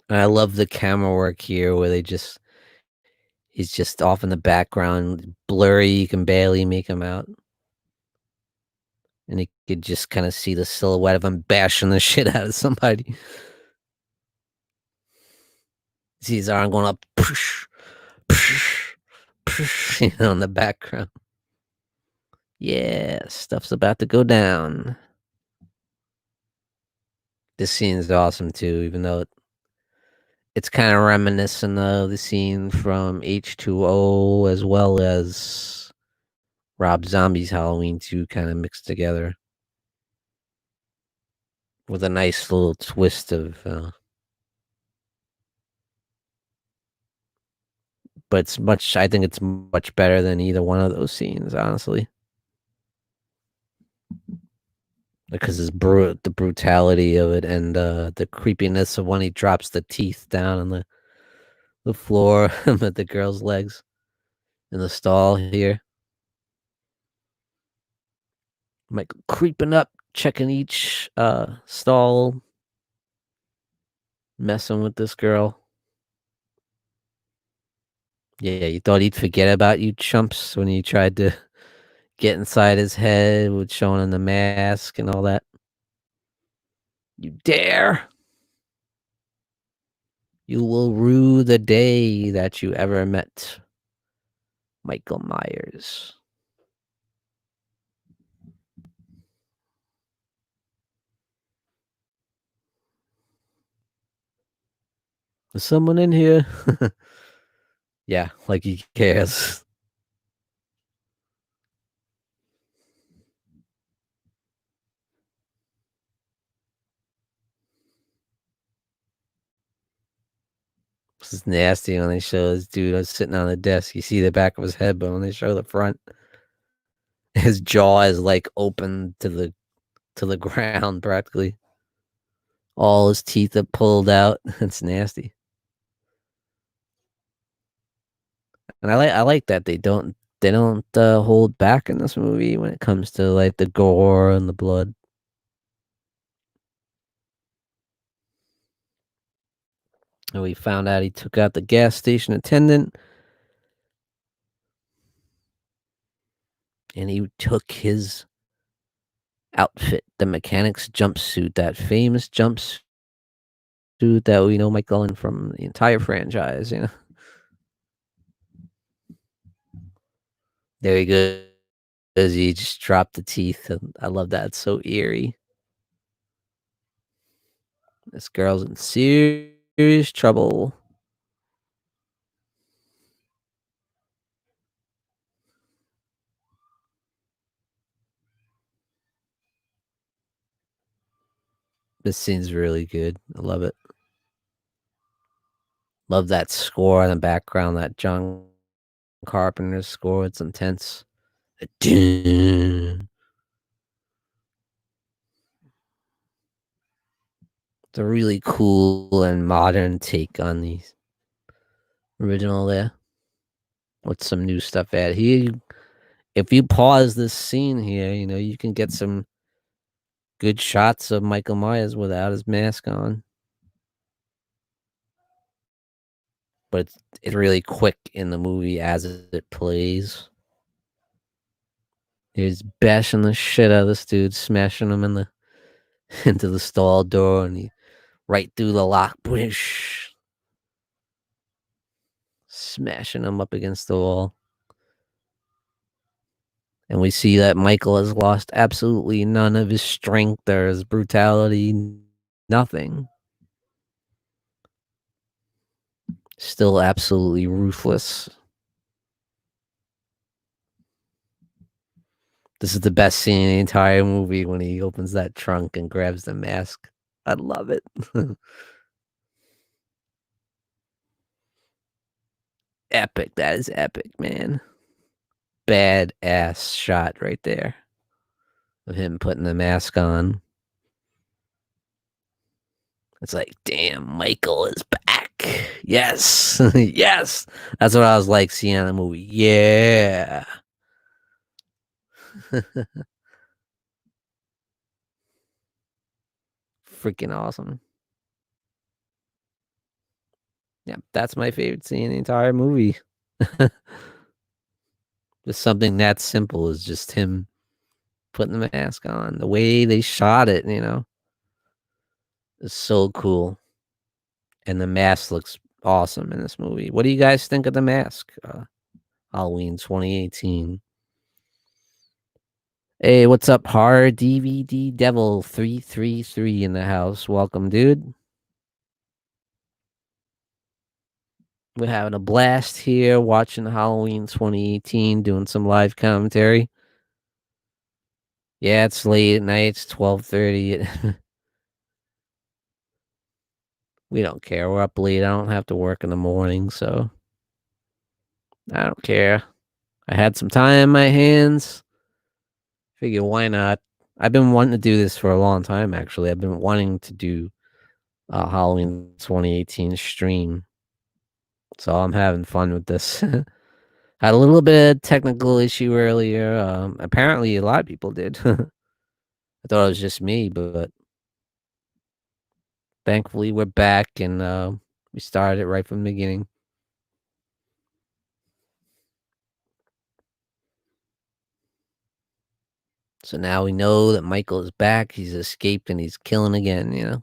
And I love the camera work here where he's just off in the background, blurry, you can barely make him out. And you could just kind of see the silhouette of him bashing the shit out of somebody. See his arm going up, push, push, push, in the background. Yeah, stuff's about to go down. This scene is awesome too, even though it's kind of reminiscent of the scene from H2O as well as Rob Zombie's Halloween 2 kind of mixed together with a nice little twist of but I think it's much better than either one of those scenes, honestly. Because the brutality of it and the creepiness of when he drops the teeth down on the floor at the girl's legs in the stall here. Like creeping up, checking each stall, messing with this girl. Yeah, you thought he'd forget about you chumps when you tried to get inside his head with showing him the mask and all that. You dare! You will rue the day that you ever met Michael Myers. There's someone in here. Yeah, like he cares. This is nasty when they show this dude sitting on the desk. You see the back of his head, but when they show the front, his jaw is like open to the ground practically. All his teeth are pulled out. It's nasty. And I like that they don't hold back in this movie when it comes to like the gore and the blood. And we found out he took out the gas station attendant and he took his outfit, the mechanic's jumpsuit, that famous jumpsuit that we know Mike Gullen from the entire franchise. There he goes. He just dropped the teeth, and I love that. It's so eerie. This girl's in serious trouble. This scene's really good. I love it. Love that score in the background, that John Carpenter score. It's intense. It's a really cool and modern take on the original there with some new stuff added. If you pause this scene here, you can get some good shots of Michael Myers without his mask on. But it's really quick in the movie as it plays. He's bashing the shit out of this dude, smashing him into the stall door, and he right through the lock, whoosh, smashing him up against the wall. And we see that Michael has lost absolutely none of his strength or his brutality, nothing. Still absolutely ruthless. This is the best scene in the entire movie when he opens that trunk and grabs the mask. I love it. Epic. That is epic, man. Badass shot right there of him putting the mask on. It's like, damn, Michael is back. Yes. Yes. That's what I was like seeing in the movie. Yeah. Freaking awesome. Yeah, that's my favorite scene in the entire movie. Just something that simple is just him putting the mask on. The way they shot it, is so cool. And the mask looks awesome in this movie. What do you guys think of the mask? Halloween 2018. Hey, what's up, Horror DVD Devil 333 in the house? Welcome, dude. We're having a blast here watching Halloween 2018, doing some live commentary. Yeah, it's late at night. It's 12:30. We don't care. We're up late. I don't have to work in the morning, so I don't care. I had some time in my hands. Figure why not? I've been wanting to do this for a long time, actually. I've been wanting to do a Halloween 2018 stream. So I'm having fun with this. Had a little bit of technical issue earlier. Apparently, a lot of people did. I thought it was just me, but thankfully we're back and we started it right from the beginning. So now we know that Michael is back. He's escaped and he's killing again.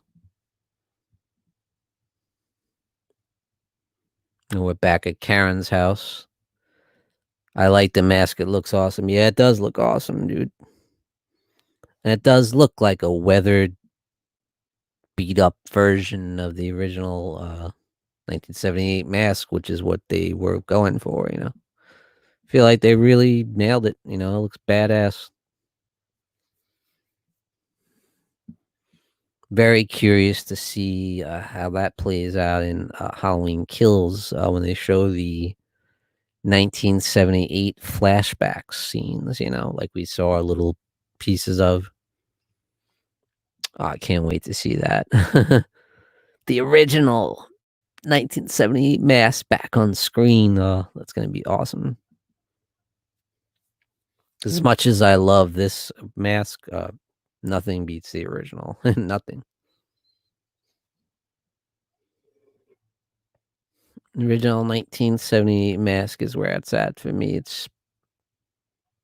And we're back at Karen's house. I like the mask. It looks awesome. Yeah, it does look awesome, dude. And it does look like a weathered, beat up version of the original 1978 mask, which is what they were going for. Feel like they really nailed it. It looks badass. Very curious to see how that plays out in Halloween Kills when they show the 1978 flashback scenes, like we saw little pieces of. Oh, I can't wait to see that. The original 1978 mask back on screen. That's going to be awesome. As much as I love this mask, nothing beats the original. Nothing. The original 1978 mask is where it's at for me. It's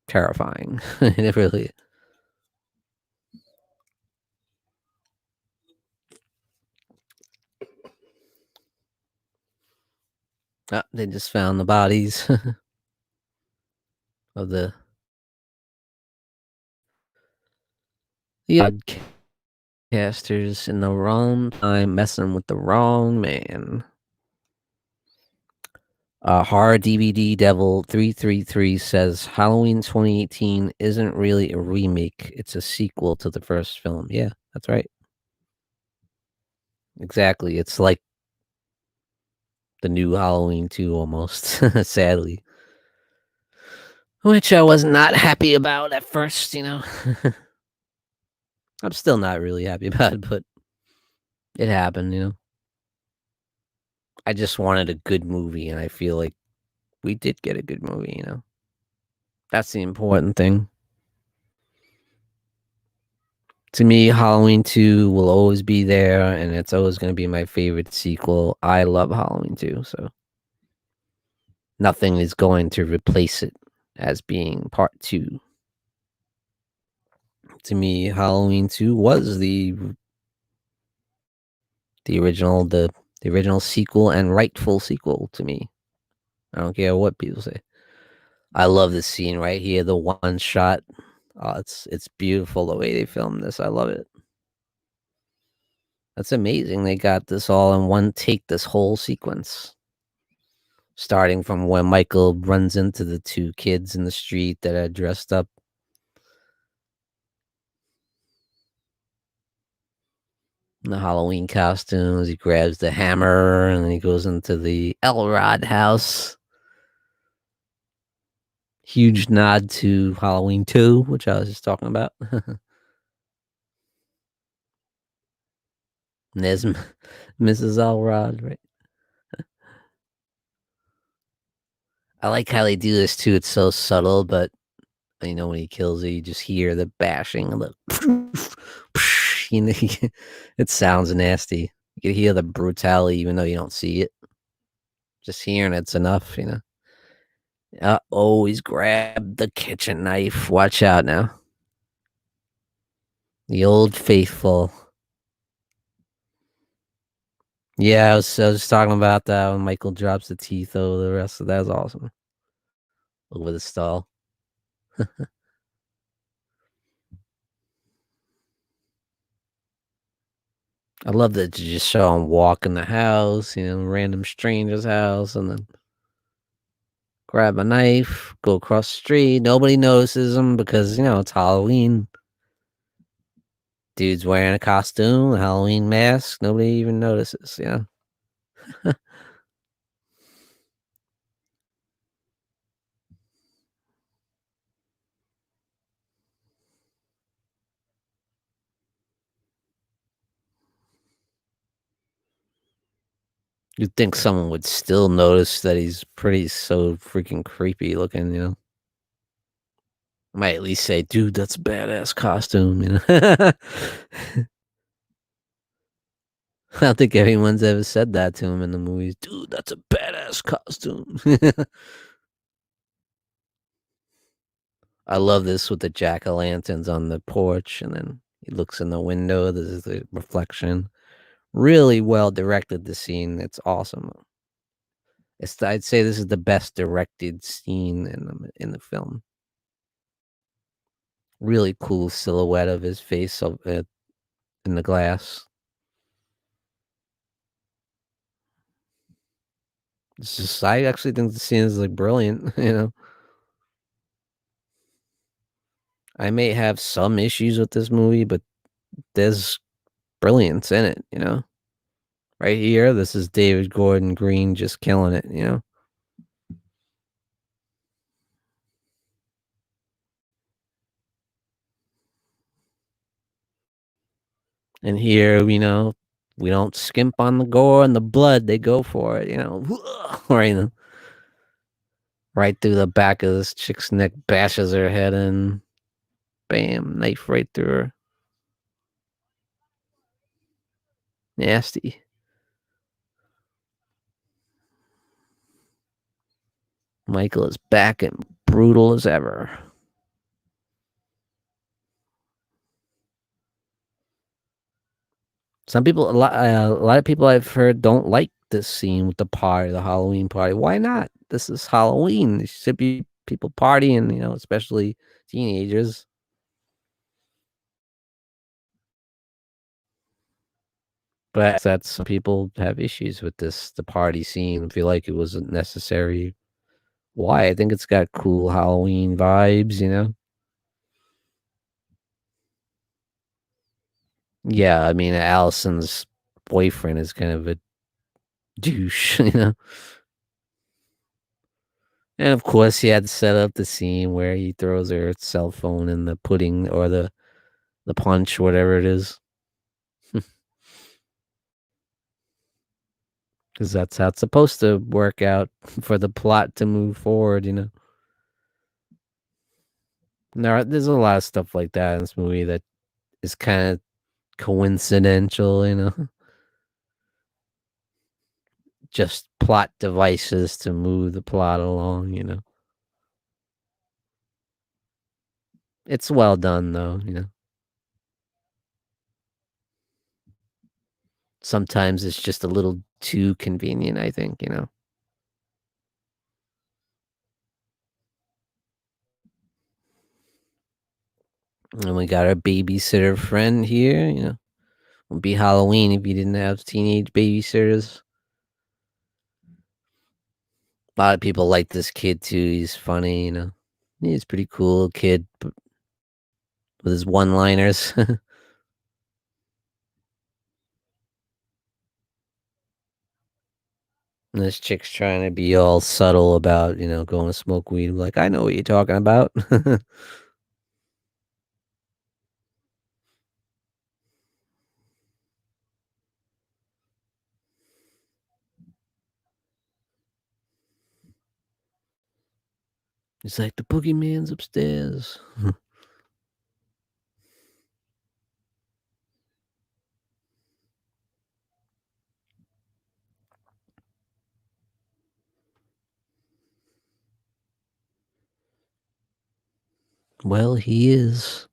terrifying. It really. They just found the bodies of the podcasters in the wrong time, messing with the wrong man. Horror DVD Devil 333 says Halloween 2018 isn't really a remake, it's a sequel to the first film. Yeah, that's right. Exactly. It's like the new Halloween 2 almost, sadly. Which I was not happy about at first. I'm still not really happy about it, but it happened. I just wanted a good movie, and I feel like we did get a good movie. That's the important thing. To me, Halloween 2 will always be there, and it's always going to be my favorite sequel. I love Halloween 2, so nothing is going to replace it as being part 2. To me, Halloween 2 was the original the original sequel and rightful sequel to me. I don't care what people say. I love this scene right here, the one shot. Oh, it's beautiful the way they filmed this. I love it. That's amazing. They got this all in one take, this whole sequence. Starting from when Michael runs into the two kids in the street that are dressed up. In the Halloween costumes, he grabs the hammer and then he goes into the Elrod house. Huge nod to Halloween 2, which I was just talking about. There's Mrs. Elrod, right? I like how they do this too. It's so subtle, but when he kills it, you just hear the bashing and the you know, it sounds nasty. You can hear the brutality even though you don't see it. Just hearing it's enough. Always grab the kitchen knife. Watch out now. The old faithful. Yeah, I was talking about that when Michael drops the teeth over the rest of that was awesome. Over the stall. I love that you just show him walk in the house, random stranger's house, and then grab a knife, go across the street. Nobody notices him because, it's Halloween. Dude's wearing a costume, a Halloween mask. Nobody even notices. You'd think someone would still notice that he's pretty so freaking creepy looking. Might at least say, dude, that's a badass costume. I don't think anyone's ever said that to him in the movies. Dude, that's a badass costume. I love this with the jack-o'-lanterns on the porch, and then he looks in the window. This is the reflection. Really well directed, the scene. It's awesome. I'd say this is the best directed scene in the film. Really cool silhouette of his face in the glass. I actually think the scene is like brilliant. I may have some issues with this movie, but there's brilliance in it. Right here, this is David Gordon Green just killing it. And here, we don't skimp on the gore and the blood. They go for it. Right, right through the back of this chick's neck, bashes her head in. Bam, knife right through her. Nasty. Michael is back and brutal as ever. Some people, a lot of people I've heard don't like this scene with the party, the Halloween party. Why not? This is Halloween. There should be people partying, especially teenagers. But that's some people have issues with the party scene. Feel like it wasn't necessary. Why? I think it's got cool Halloween vibes. Yeah, I mean, Allison's boyfriend is kind of a douche. And of course, he had to set up the scene where he throws her cell phone in the pudding or the punch, whatever it is, because that's how it's supposed to work out for the plot to move forward. There's a lot of stuff like that in this movie that is kind of coincidental, just plot devices to move the plot along. It's well done though. Sometimes it's just a little too convenient, I think. And we got our babysitter friend here. It'd be Halloween if you didn't have teenage babysitters. A lot of people like this kid too. He's funny. He's a pretty cool kid with his one-liners. And this chick's trying to be all subtle about going to smoke weed. Like, I know what you're talking about. He's like, the boogeyman's upstairs. Well, he is.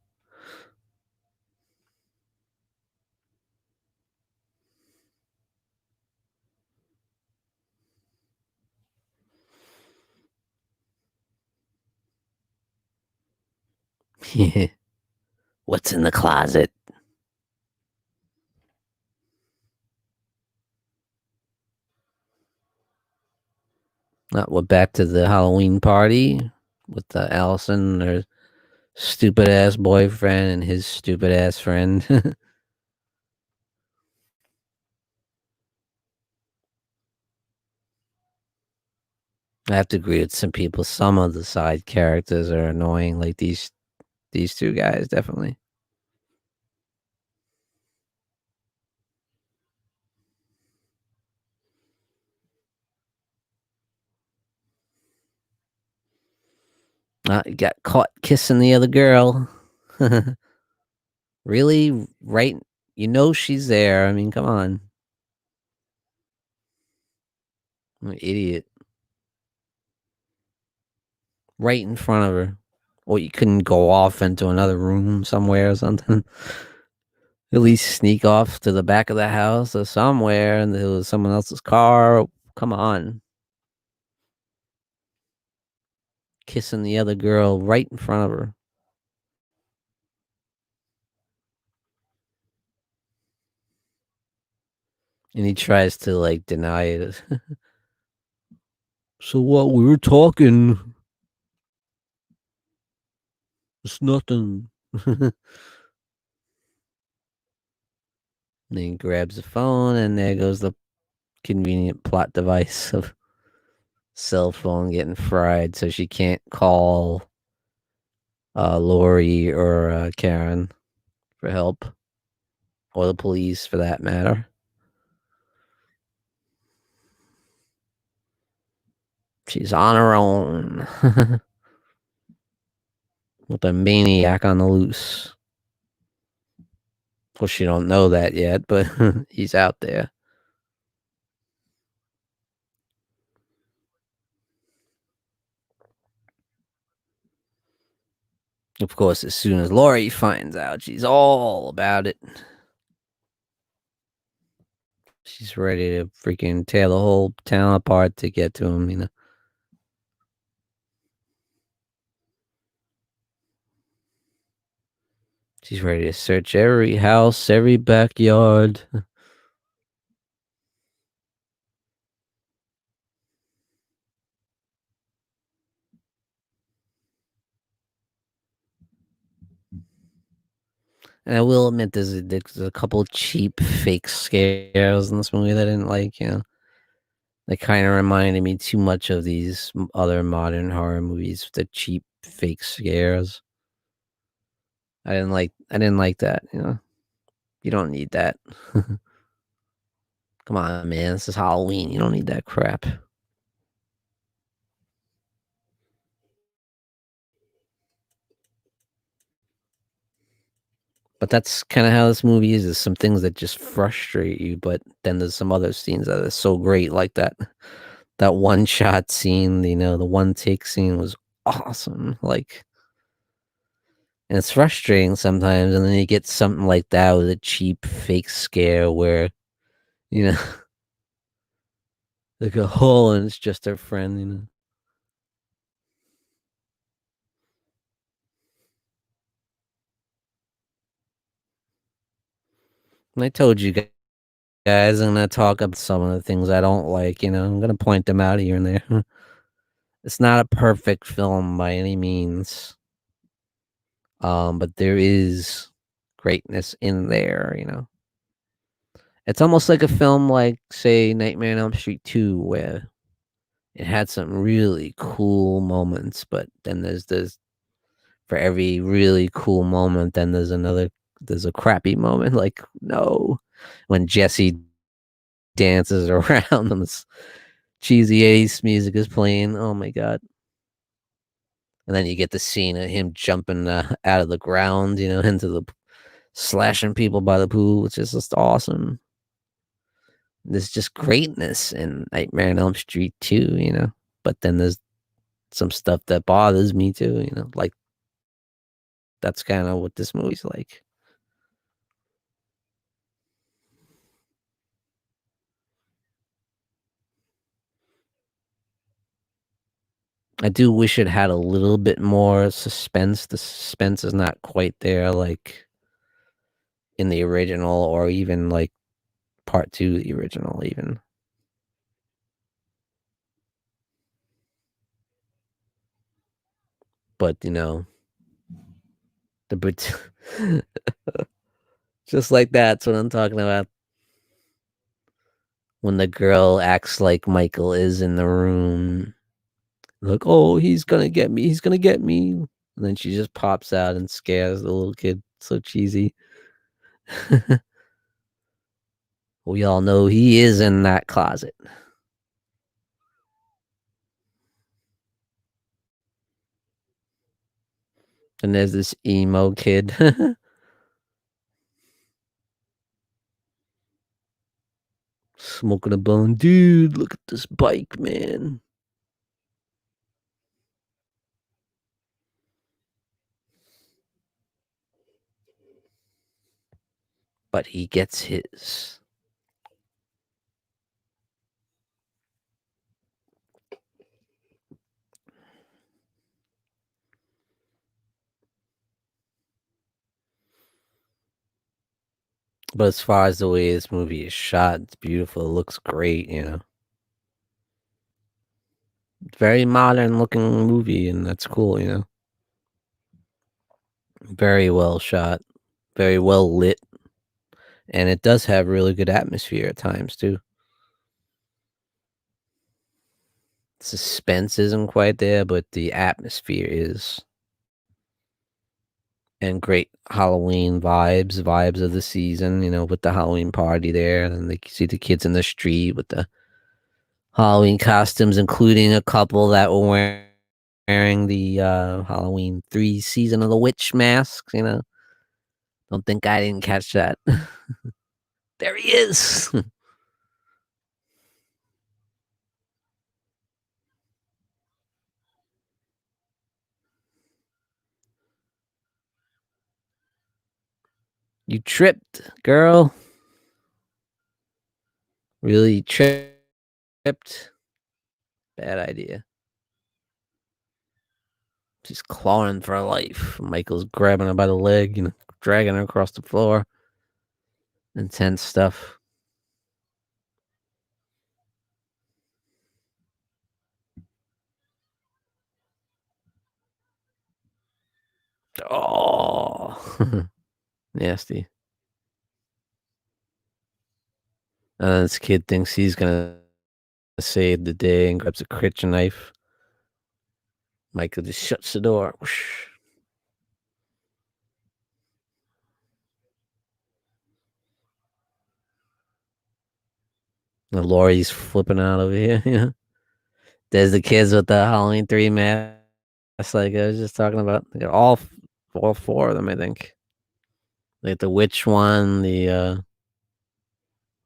What's in the closet? We're back to the Halloween party with Allison, her stupid ass boyfriend, and his stupid ass friend. I have to agree with some people. Some of the side characters are annoying, like these two guys, definitely. Got caught kissing the other girl. Really? Right? She's there. I mean, come on. I'm an idiot. Right in front of her. Or you couldn't go off into another room somewhere or something. At least sneak off to the back of the house or somewhere and there was someone else's car. Come on. Kissing the other girl right in front of her. And he tries to like deny it. So what? We were talking. It's nothing. Then he grabs the phone, and there goes the convenient plot device of cell phone getting fried, so she can't call Lori or Karen for help, or the police for that matter. She's on her own with a maniac on the loose. Well, she don't know that yet, but he's out there. Of course, as soon as Lori finds out, she's all about it. She's ready to freaking tear the whole town apart to get to him. She's ready to search every house, every backyard. And I will admit, there's a couple cheap fake scares in this movie that I didn't like. They kind of reminded me too much of these other modern horror movies, the cheap fake scares. I didn't like that. You don't need that. Come on, man. This is Halloween. You don't need that crap. But that's kinda how this movie is. There's some things that just frustrate you, but then there's some other scenes that are so great, like that one shot scene, the one take scene was awesome, like and it's frustrating sometimes, and then you get something like that with a cheap fake scare where, you know, like a hole and it's just her friend. And I told you guys I'm gonna talk about some of the things I don't like. I'm gonna point them out here and there. It's not a perfect film by any means, but there is greatness in there. It's almost like a film like, say, Nightmare on Elm Street 2, where it had some really cool moments, but then there's for every really cool moment, then there's a crappy moment, like, no, when Jesse dances around and this cheesy 80s music is playing, oh my god. And then you get the scene of him jumping, out of the ground, into the slashing people by the pool, which is just awesome. There's just greatness in Nightmare on Elm Street too. But then there's some stuff that bothers me too. Like, that's kinda what this movie's like. I do wish it had a little bit more suspense. The suspense is not quite there like in the original or even like part 2 of the original even. But, the bet just like that's what I'm talking about. When the girl acts like Michael is in the room, like, "Oh, he's gonna get me, he's gonna get me." And then she just pops out and scares the little kid. So cheesy. We all know he is in that closet. And there's this emo kid smoking a bone. "Dude, look at this bike, man." But he gets his. But as far as the way this movie is shot, it's beautiful, it looks great. Very modern looking movie, and that's cool. Very well shot, very well lit, and it does have really good atmosphere at times too. Suspense isn't quite there, but the atmosphere is. And great Halloween vibes of the season, with the Halloween party there, and you see the kids in the street with the Halloween costumes, including a couple that were wearing the, Halloween 3 Season of the Witch masks. Don't think I didn't catch that. There he is. You tripped, girl. Really tripped? Bad idea. She's clawing for her life. Michael's grabbing her by the leg, dragging her across the floor. Intense stuff. Oh, nasty. And then this kid thinks he's gonna save the day and grabs a kitchen knife. Michael just shuts the door. Whoosh. And Laurie's flipping out over here. There's the kids with the Halloween 3 mask, like I was just talking about. They're all four of them, I think. Like the witch one, the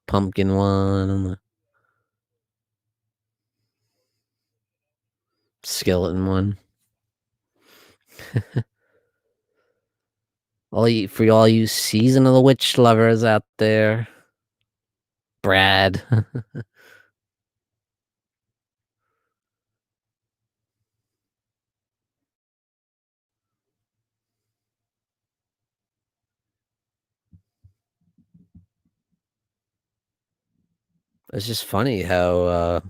pumpkin one, and the skeleton one. For all you season of the witch lovers out there, Brad. It's just funny how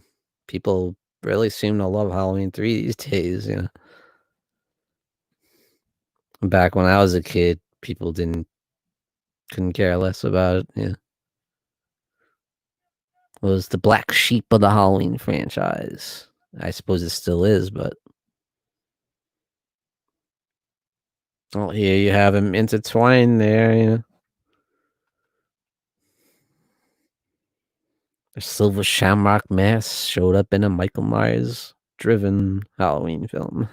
people really seem to love Halloween 3 these days. Back when I was a kid, people didn't couldn't care less about it. Yeah, was the black sheep of the Halloween franchise. I suppose it still is, but oh, here you have him intertwined there. The Silver Shamrock mask showed up in a Michael Myers driven Halloween film.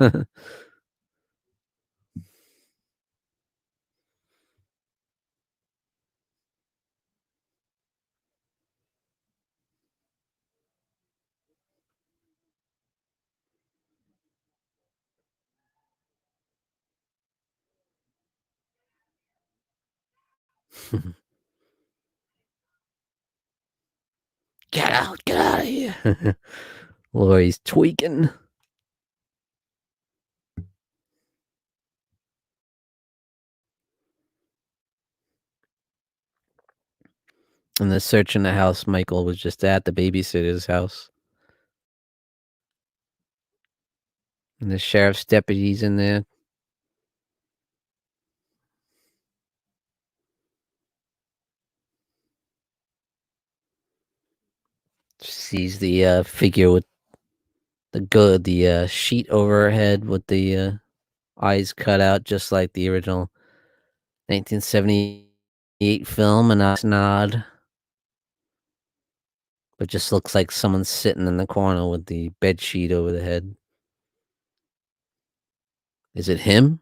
Get out of here. Laurie's tweaking. And the search in the house Michael was just at, the babysitter's house. And the sheriff's deputies in there. Sees the figure with the sheet over her head with the eyes cut out, just like the original 1978 film, and a nod. But just looks like someone's sitting in the corner with the bed sheet over the head. Is it him?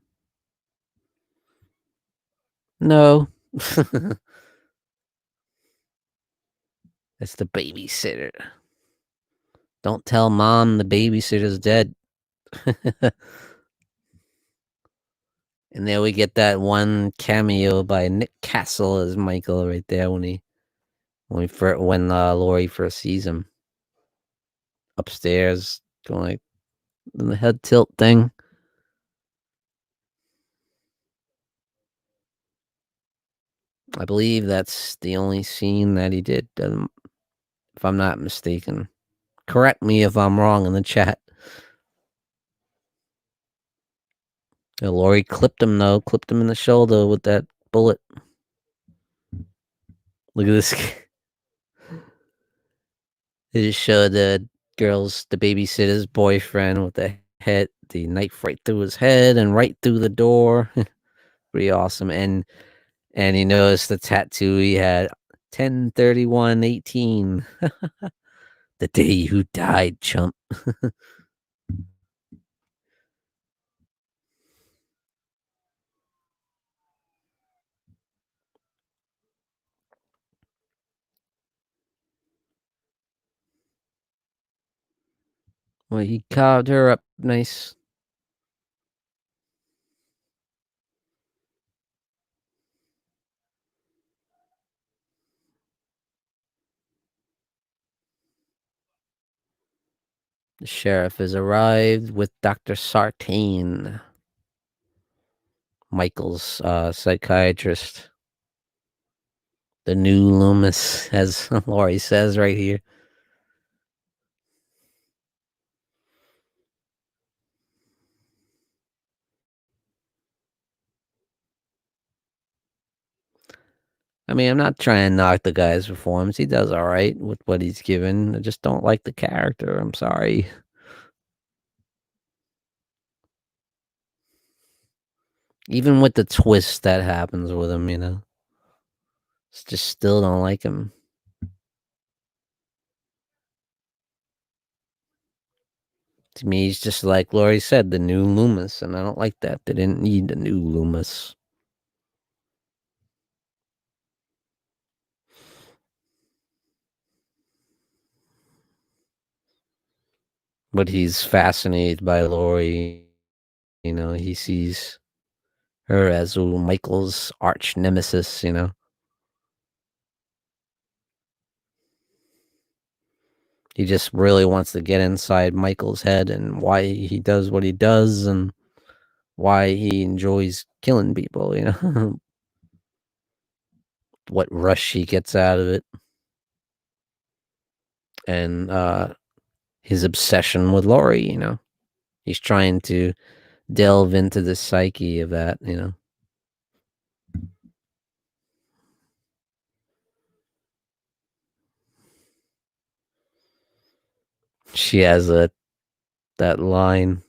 No. It's the babysitter. Don't tell mom the babysitter's dead. And there we get that one cameo by Nick Castle as Michael right there when Laurie first sees him upstairs, going like in the head tilt thing. I believe that's the only scene that he did, if I'm not mistaken. Correct me if I'm wrong in the chat. Laurie clipped him though, clipped him in the shoulder with that bullet. Look at this. They just showed the babysitter's boyfriend with the knife right through his head and right through the door. Pretty awesome. And he noticed the tattoo he had 10/31/18. The day you died, chump. Well, he carved her up nice. The sheriff has arrived with Dr. Sartain, Michael's psychiatrist. The new Loomis, as Laurie says right here. I mean, I'm not trying to knock the guy's performance. He does all right with what he's given. I just don't like the character. I'm sorry. Even with the twist that happens with him. Just still don't like him. To me, he's just like Laurie said, the new Loomis, and I don't like that. They didn't need the new Loomis. But he's fascinated by Lori. He sees her as Michael's arch nemesis. He just really wants to get inside Michael's head and why he does what he does and why he enjoys killing people. What rush he gets out of it. And his obsession with Lori. He's trying to delve into the psyche of that. She has that line.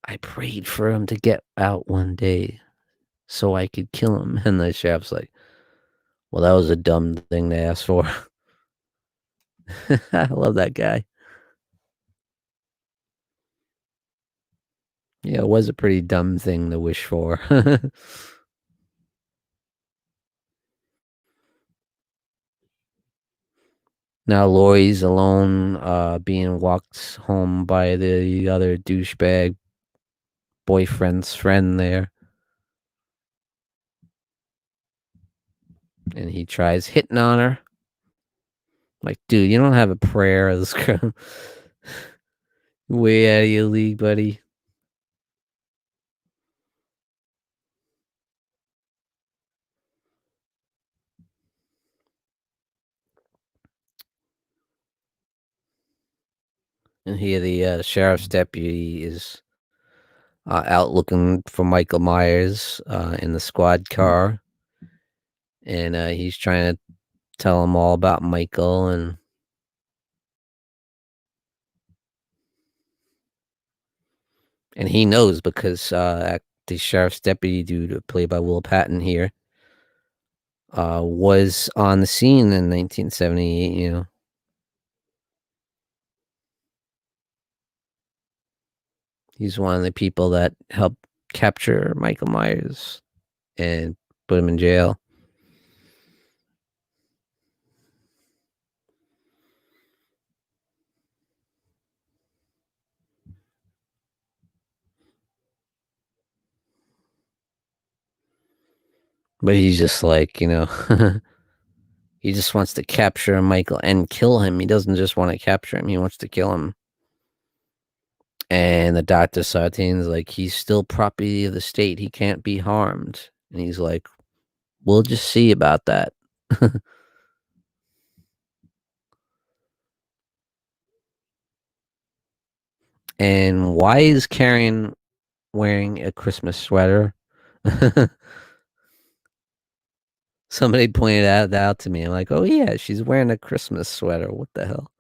I prayed for him to get out one day so I could kill him. And the sheriff's like, well, that was a dumb thing to ask for. I love that guy. Yeah, it was a pretty dumb thing to wish for. Now Lori's alone, being walked home by the other douchebag boyfriend's friend there. And he tries hitting on her. Like, dude, you don't have a prayer. This girl way out of your league, buddy. And here the sheriff's deputy is out looking for Michael Myers in the squad car. And he's trying to tell him all about Michael. And he knows because the sheriff's deputy dude, played by Will Patton here, was on the scene in 1978. He's one of the people that helped capture Michael Myers and put him in jail. But he's just like, he just wants to capture Michael and kill him. He doesn't just want to capture him, he wants to kill him. And the Dr. Sartain's like, he's still property of the state. He can't be harmed. And he's like, we'll just see about that. And why is Karen wearing a Christmas sweater? Somebody pointed that out to me. I'm like, oh yeah, she's wearing a Christmas sweater. What the hell?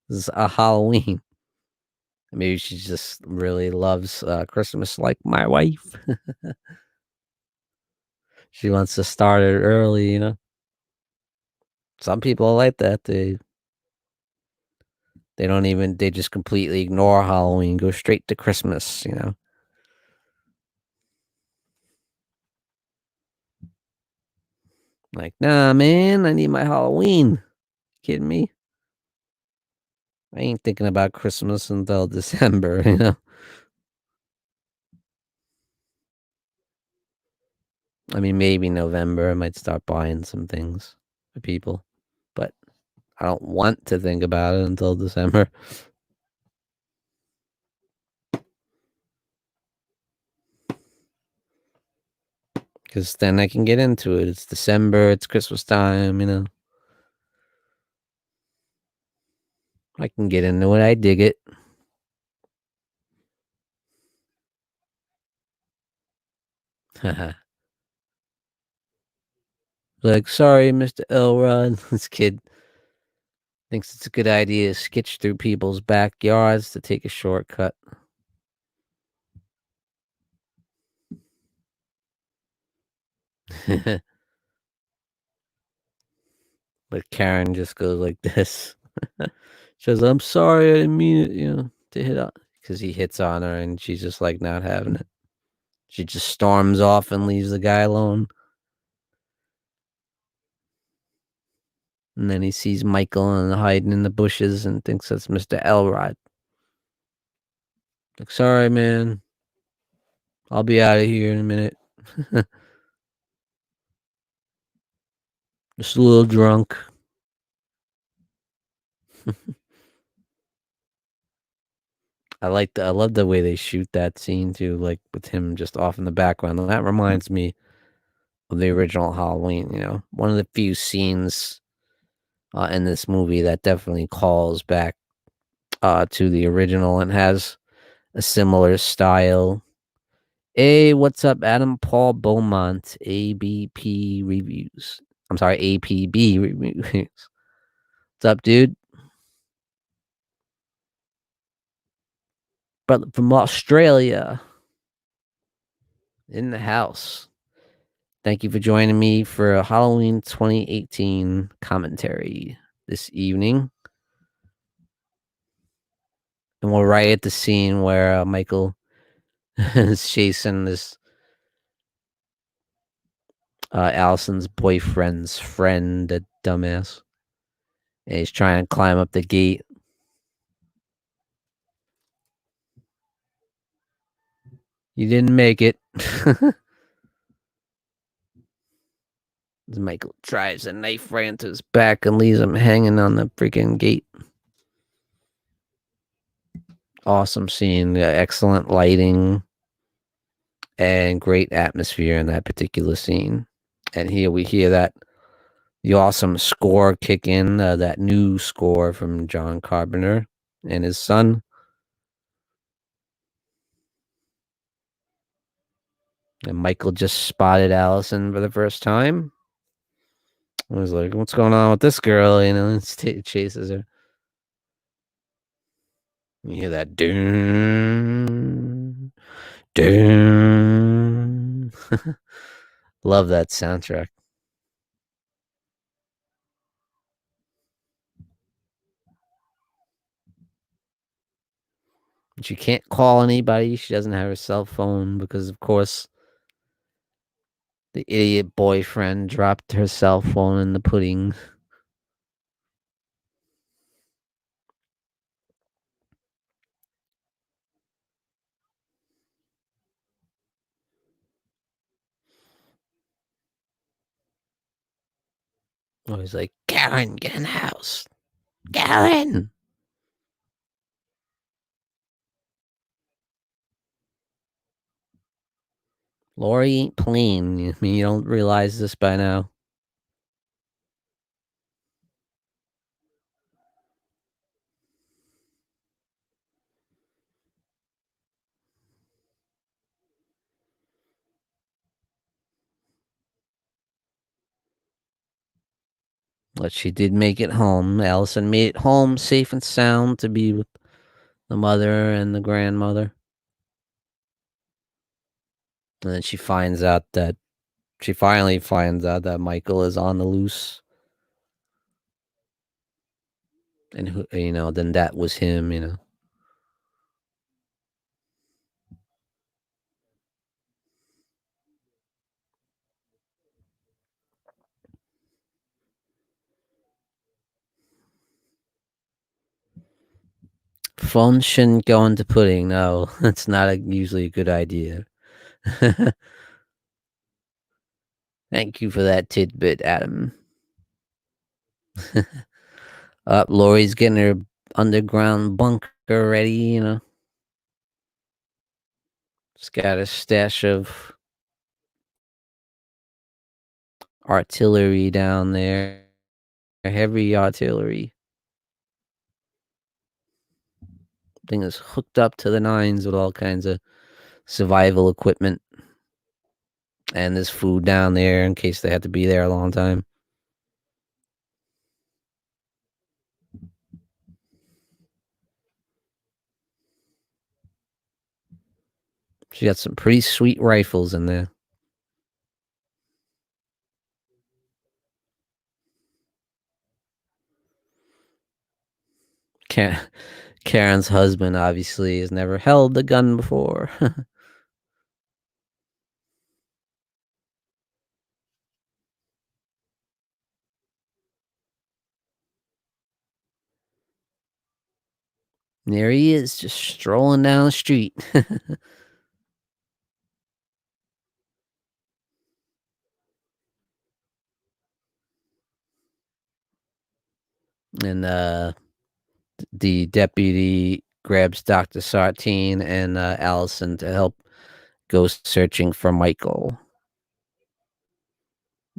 This is a Halloween. Maybe she just really loves Christmas like my wife. She wants to start it early. Some people are like that. They don't even, they just completely ignore Halloween, go straight to Christmas. Like, nah, man, I need my Halloween. Kidding me? I ain't thinking about Christmas until December. I mean, maybe November I might start buying some things for people, but I don't want to think about it until December. Because then I can get into it. It's December, it's Christmas time. I can get into it. I dig it. Like, sorry, Mr. Elrod. This kid thinks it's a good idea to sketch through people's backyards to take a shortcut. But Karen just goes like this. She says, I'm sorry, I didn't mean it, to hit on. Because he hits on her and she's just like not having it. She just storms off and leaves the guy alone. And then he sees Michael and hiding in the bushes and thinks that's Mr. Elrod. Like, sorry, man. I'll be out of here in a minute. Just a little drunk. I love the way they shoot that scene too, like with him just off in the background. And that reminds me of the original Halloween. One of the few scenes in this movie that definitely calls back to the original and has a similar style. Hey, what's up, Adam Paul Beaumont, ABP Reviews. I'm sorry, APB Reviews. What's up, dude? But from Australia, in the house. Thank you for joining me for a Halloween 2018 commentary this evening. And we're right at the scene where Michael is chasing this Allison's boyfriend's friend, the dumbass. And he's trying to climb up the gate. You didn't make it. Michael drives a knife right into his back and leaves him hanging on the freaking gate. Awesome scene. Excellent lighting and great atmosphere in that particular scene. And here we hear the awesome score kick in, that new score from John Carpenter and his son. And Michael just spotted Allison for the first time. I was like, what's going on with this girl? And chases her. You hear that doom, doom. Love that soundtrack. She can't call anybody. She doesn't have her cell phone because, of course, the idiot boyfriend dropped her cell phone in the pudding. I was like, Karen, get in the house. Karen. Lori ain't playing. I mean, you don't realize this by now. But she did make it home. Allison made it home safe and sound to be with the mother and the grandmother. And then she finally finds out that Michael is on the loose. And then that was him. Phone shouldn't go into pudding. No, that's not usually a good idea. Thank you for that tidbit, Adam. Lori's getting her underground bunker ready. She's got a stash of artillery down there. Heavy artillery. Thing is hooked up to the nines with all kinds of survival equipment. And there's food down there in case they have to be there a long time. She got some pretty sweet rifles in there. Karen's husband obviously has never held a gun before. And there he is, just strolling down the street. And the deputy grabs Dr. Sartine and Allison to help go searching for Michael.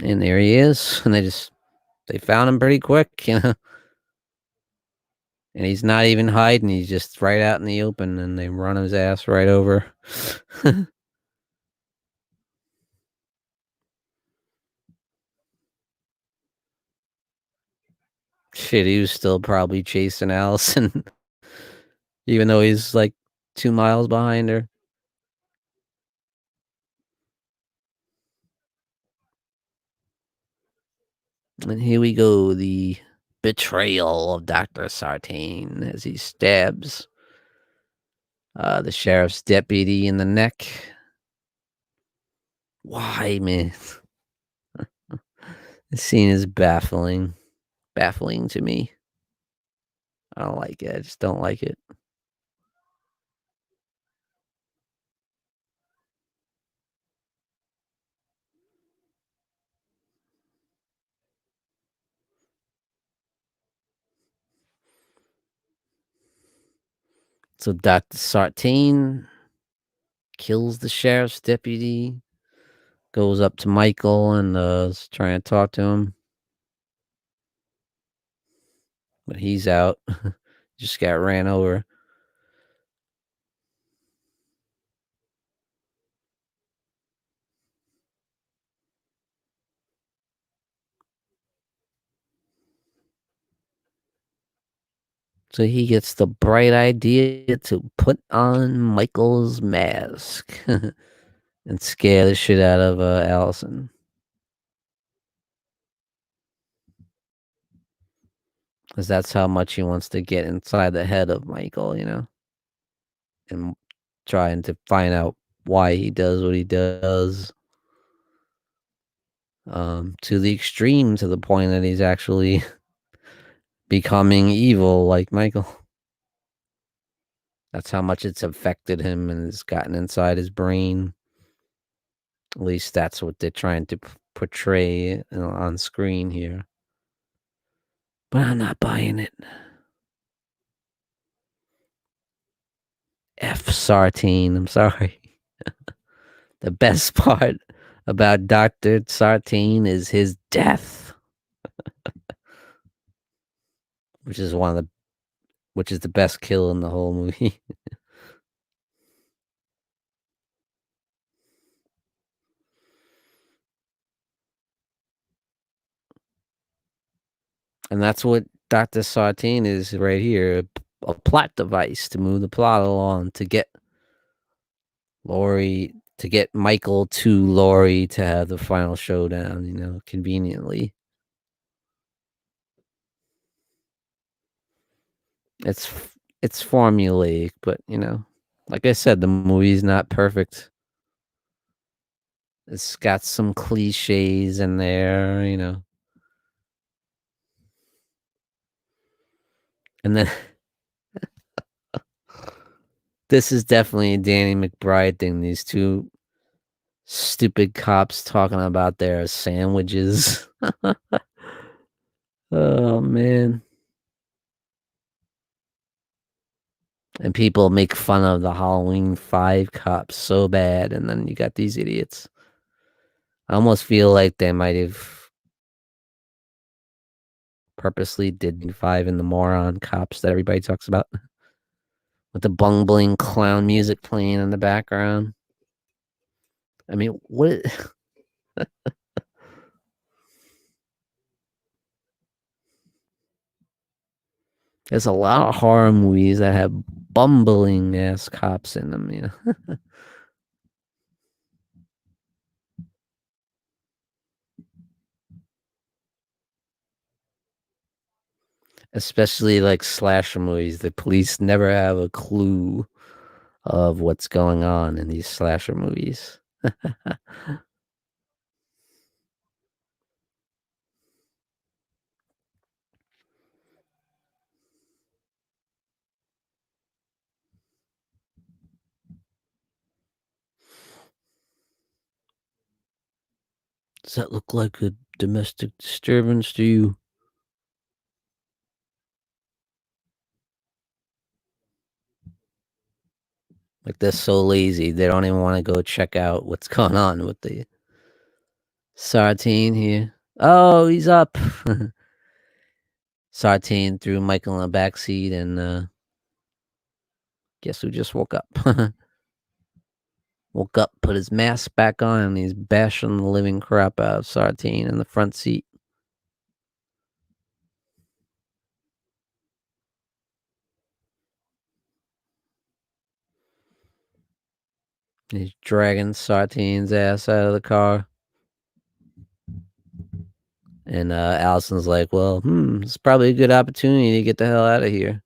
And there he is. And they found him pretty quick, you know. And he's not even hiding. He's just right out in the open, and they run his ass right over. Shit, he was still probably chasing Allison, even though he's like 2 miles behind her. And here we go, the betrayal of Dr. Sartain as he stabs the sheriff's deputy in the neck. Why, man? This scene is baffling. Baffling to me. I don't like it. I just don't like it. So Dr. Sartain kills the sheriff's deputy, goes up to Michael and is trying to talk to him, but he's out. Just got ran over. So he gets the bright idea to put on Michael's mask and scare the shit out of Allison. Because that's how much he wants to get inside the head of Michael, you know, and trying to find out why he does what he does. To the extreme, to the point that he's actually becoming evil like Michael. That's how much it's affected him and has gotten inside his brain. At least that's what they're trying to portray on screen here. But I'm not buying it. F Sartine, I'm sorry. The best part about Dr. Sartine is his death, which is one of the which is the best kill in the whole movie. And that's what Dr. Sartine is right here, a plot device to move the plot along to get Michael to Laurie to have the final showdown, you know, conveniently. It's formulaic, but you know, like I said, the movie's not perfect. It's got some cliches in there, you know. And then this is definitely a Danny McBride thing. These two stupid cops talking about their sandwiches. Oh man. And people make fun of the Halloween 5 cops so bad, and then you got these idiots. I almost feel like they might have purposely did 5 and the moron cops that everybody talks about with the bungling clown music playing in the background. I mean, what? There's a lot of horror movies that have bumbling ass cops in them, you know. Especially like slasher movies. The police never have a clue of what's going on in these slasher movies. Does that look like a domestic disturbance to you? Like, they're so lazy, they don't even wanna go check out what's going on with the Sartine here. Oh, he's up. Sartine threw Michael in the back seat, and, guess who just woke up? Woke up, put his mask back on, and he's bashing the living crap out of Sartine in the front seat. He's dragging Sartine's ass out of the car. And Allison's like, "Well, it's probably a good opportunity to get the hell out of here."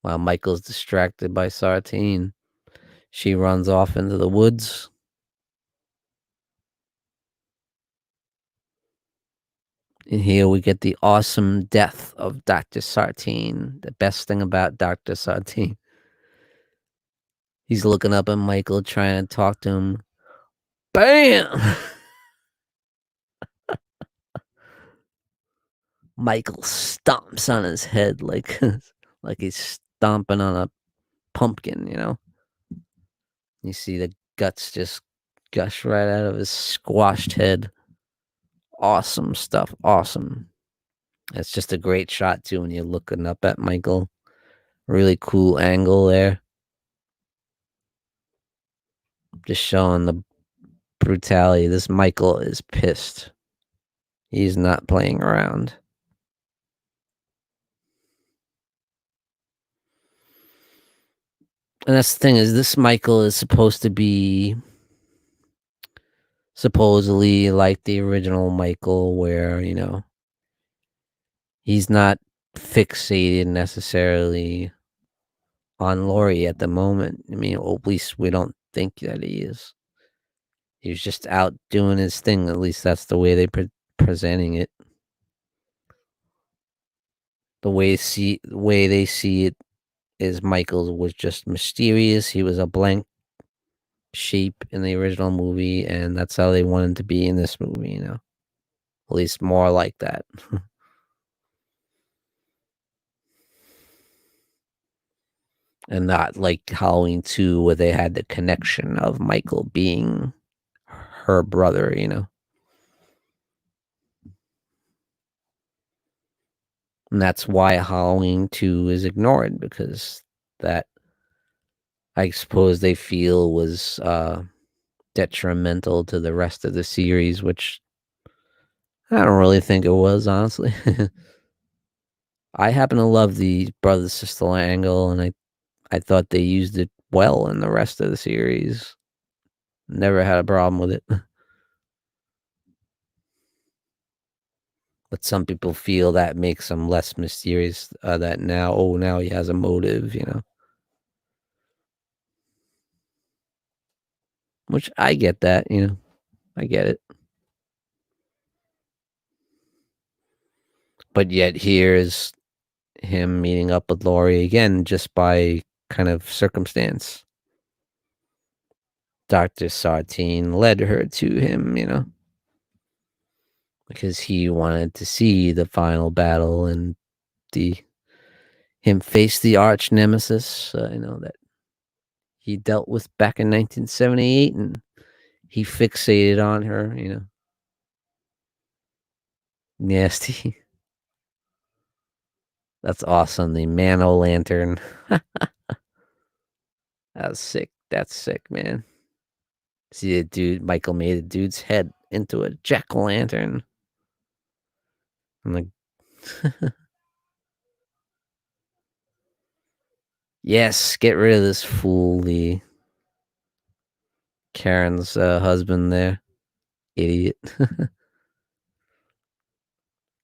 While Michael's distracted by Sartine, she runs off into the woods. And here we get the awesome death of Dr. Sartine. The best thing about Dr. Sartine. He's looking up at Michael, trying to talk to him. Bam! Michael stomps on his head like like he's stomping on a pumpkin, you know? You see the guts just gush right out of his squashed head. Awesome stuff, awesome. It's just a great shot too when you're looking up at Michael. Really cool angle there. Just showing the brutality. This Michael is pissed. He's not playing around. And that's the thing is this Michael is supposed to be supposedly like the original Michael where, he's not fixated necessarily on Laurie at the moment. I mean, or at least we don't think that he is. He was just out doing his thing. At least that's the way they presenting it. The way they see it is Michael was just mysterious. He was a blank shape in the original movie, and that's how they wanted to be in this movie. At least more like that. And not like Halloween 2 where they had the connection of Michael being her brother. And that's why Halloween 2 is ignored because that I suppose they feel was detrimental to the rest of the series, which I don't really think it was, honestly. I happen to love the brother sister angle, and I thought they used it well in the rest of the series. Never had a problem with it. But some people feel that makes him less mysterious, that now he has a motive. Which I get that. I get it. But yet here's him meeting up with Laurie again just by kind of circumstance. Dr. Sartine led her to him, because he wanted to see the final battle and the him face the arch nemesis, that he dealt with back in 1978, and he fixated on her. Nasty. That's awesome. The Man-O Lantern. That's sick. That's sick, man. See, Michael made a dude's head into a jack-o'-lantern. I'm like, yes, get rid of this fool, the Karen's husband there. Idiot.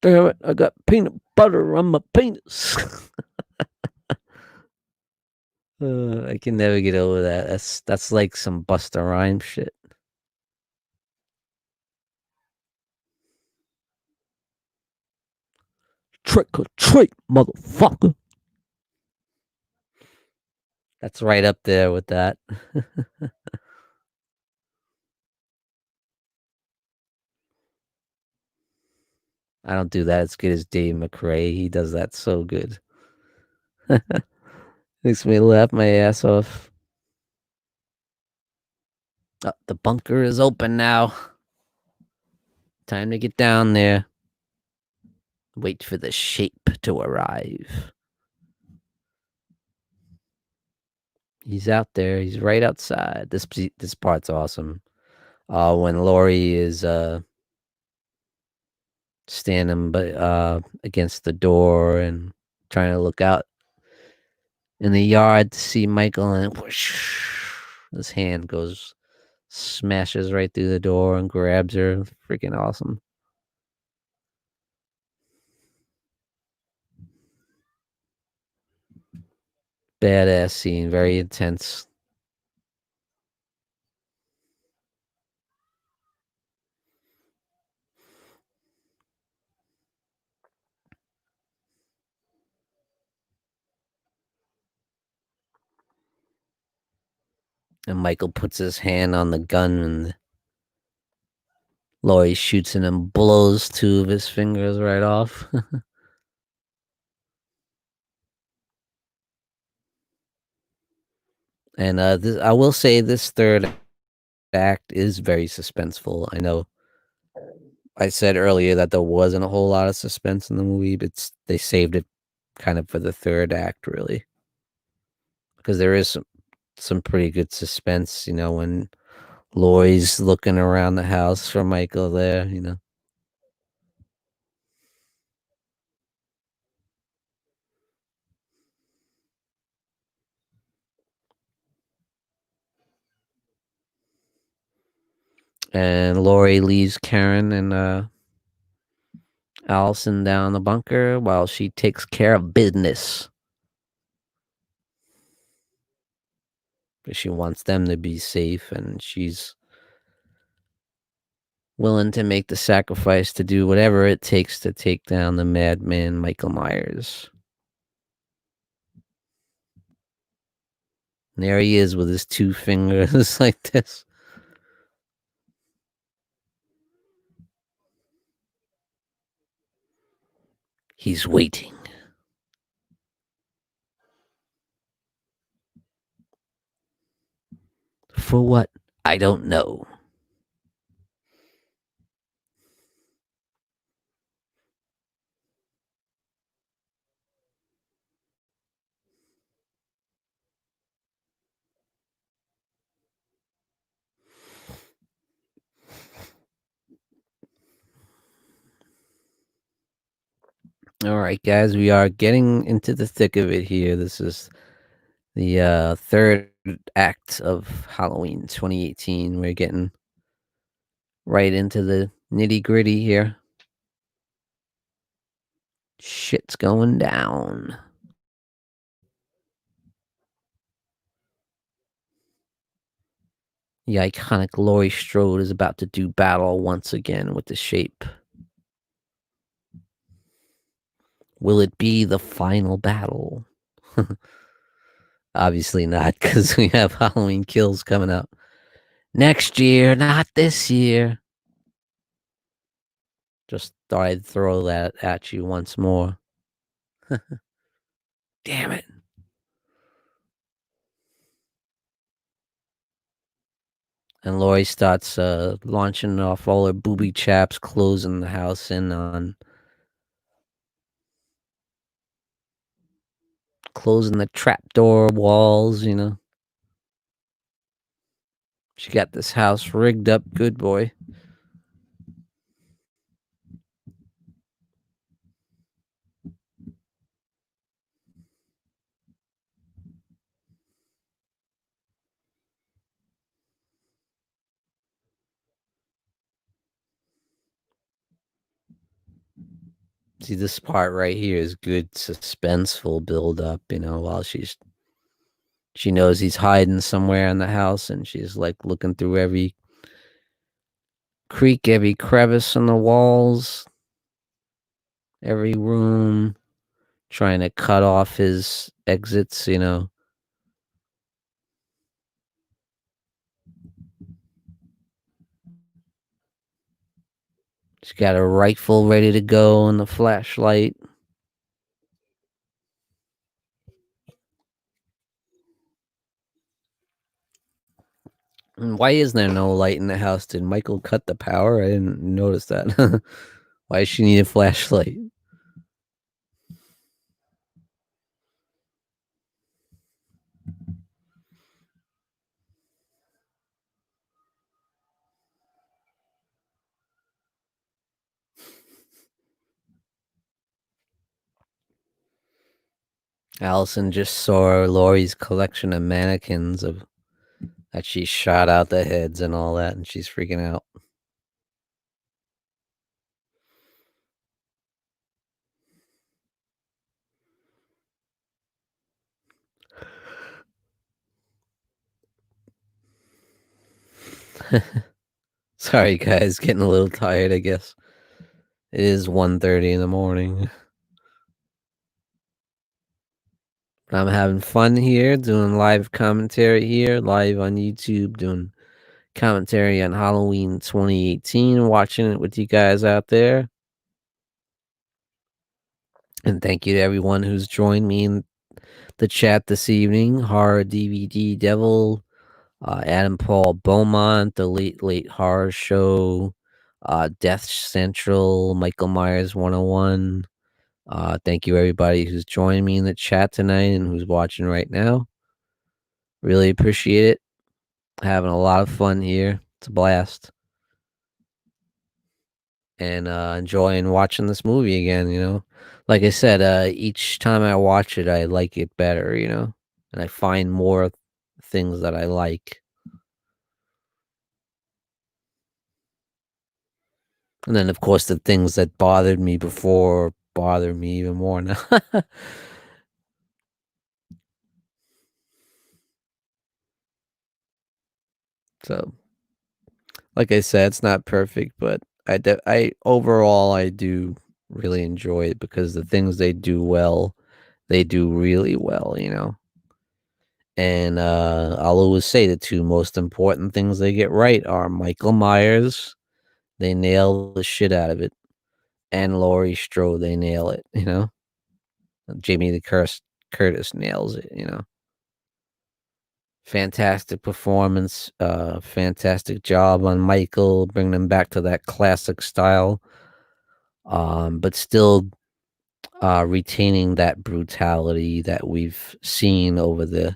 Damn it, I got peanut butter on my penis. I can never get over that. That's like some Busta Rhymes shit. Trick or treat, motherfucker. That's right up there with that. I don't do that as good as Dave McRae. He does that so good. Makes me laugh my ass off. The bunker is open now. Time to get down there. Wait for the shape to arrive. He's out there. He's right outside. This part's awesome. When Laurie is standing against the door and trying to look out in the yard to see Michael, and whoosh, his hand goes smashes right through the door and grabs her. Freaking awesome. Badass scene, very intense. And Michael puts his hand on the gun and Laurie shoots him and blows two of his fingers right off. And I will say this third act is very suspenseful. I know I said earlier that there wasn't a whole lot of suspense in the movie, but they saved it kind of for the third act, really, because there is some pretty good suspense. When Laurie's looking around the house for Michael there. And Laurie leaves Karen and Allison down the bunker while she takes care of business. But she wants them to be safe, and she's willing to make the sacrifice to do whatever it takes to take down the madman Michael Myers. And there he is with his two fingers like this. He's waiting. For what? I don't know. All right, guys, we are getting into the thick of it here. This is the third act of Halloween 2018. We're getting right into the nitty gritty here. Shit's going down. The iconic Laurie Strode is about to do battle once again with the shape. Will it be the final battle? Obviously not, because we have Halloween Kills coming up next year, not this year. Just thought I'd throw that at you once more. Damn it. And Laurie starts launching off all her booby traps, closing the house in on closing the trapdoor walls. She got this house rigged up good, boy. See, this part right here is good suspenseful build up, while she knows he's hiding somewhere in the house, and she's like looking through every creak, every crevice in the walls, every room, trying to cut off his exits. She's got a rifle ready to go and the flashlight. And why is there no light in the house? Did Michael cut the power? I didn't notice that. Why does she need a flashlight? Allison just saw Laurie's collection of mannequins of that she shot out the heads and all that, and she's freaking out. Sorry, guys, getting a little tired, I guess. It is 1:30 in the morning. But I'm having fun here, doing live commentary here, live on YouTube, doing commentary on Halloween 2018, watching it with you guys out there. And thank you to everyone who's joined me in the chat this evening. Horror DVD Devil, Adam Paul Beaumont, the Late Horror Show, Death Central, Michael Myers 101. Thank you everybody who's joining me in the chat tonight and who's watching right now. Really appreciate it. Having a lot of fun here. It's a blast. And enjoying watching this movie again. Like I said, each time I watch it, I like it better. And I find more things that I like. And then, of course, the things that bothered me before bother me even more now. So, like I said, it's not perfect, but I overall I do really enjoy it because the things they do well, they do really well. And I'll always say the two most important things they get right are Michael Myers, they nail the shit out of it, and Laurie Strode, they nail it. Jamie the Curtis nails it. Fantastic performance, fantastic job on Michael, bringing him back to that classic style, but still retaining that brutality that we've seen over the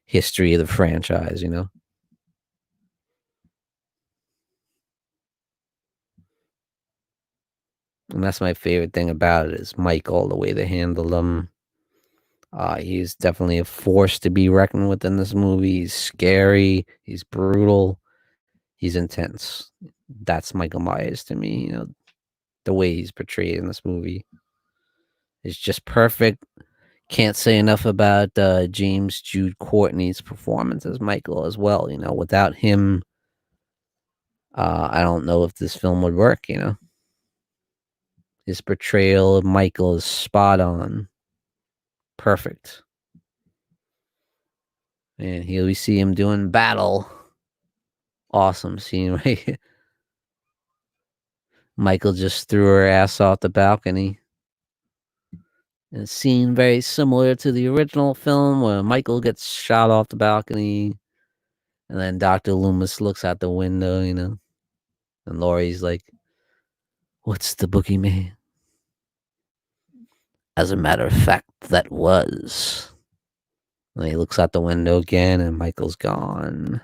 history of the franchise. And that's my favorite thing about it is Michael, the way they handled him. He's definitely a force to be reckoned with in this movie. He's scary. He's brutal. He's intense. That's Michael Myers to me. The way he's portrayed in this movie is just perfect. Can't say enough about James Jude Courtney's performance as Michael as well. Without him, I don't know if this film would work. His portrayal of Michael is spot on, perfect. And here we see him doing battle. Awesome scene, right? Michael just threw her ass off the balcony. And a scene very similar to the original film where Michael gets shot off the balcony and then Dr. Loomis looks out the window. And Laurie's like, "What's the boogeyman?" As a matter of fact, that was. And he looks out the window again and Michael's gone.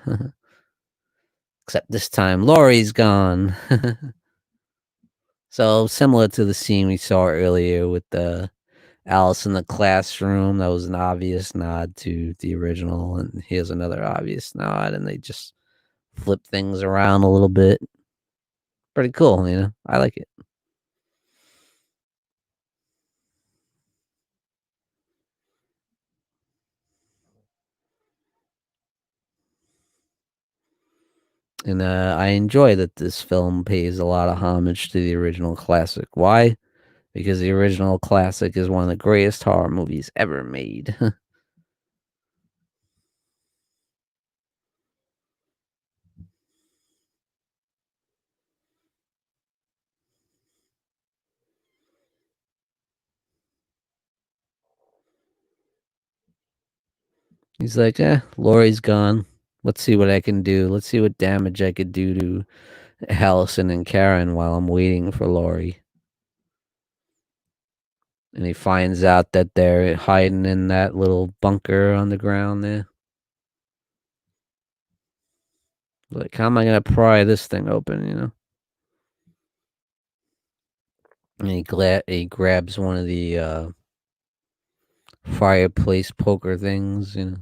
Except this time Laurie's gone. So similar to the scene we saw earlier with the Alice in the classroom, that was an obvious nod to the original, and here's another obvious nod, and they just flip things around a little bit. Pretty cool. I like it. And I enjoy that this film pays a lot of homage to the original classic. Why? Because the original classic is one of the greatest horror movies ever made. He's like, Laurie's gone. Let's see what I can do. Let's see what damage I could do to Allison and Karen while I'm waiting for Laurie. And he finds out that they're hiding in that little bunker on the ground there. Like, how am I gonna pry this thing open, you know? And he grabs one of the fireplace poker things, you know.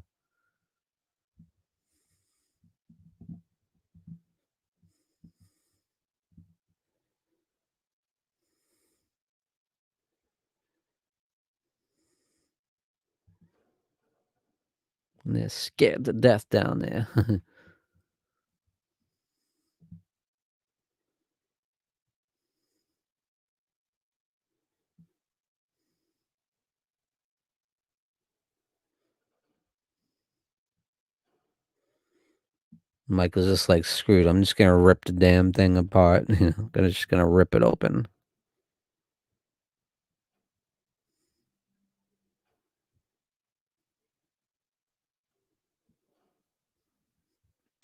And they're scared to death down there. Michael's just like, screwed. I'm just gonna rip the damn thing apart. You know, just gonna rip it open.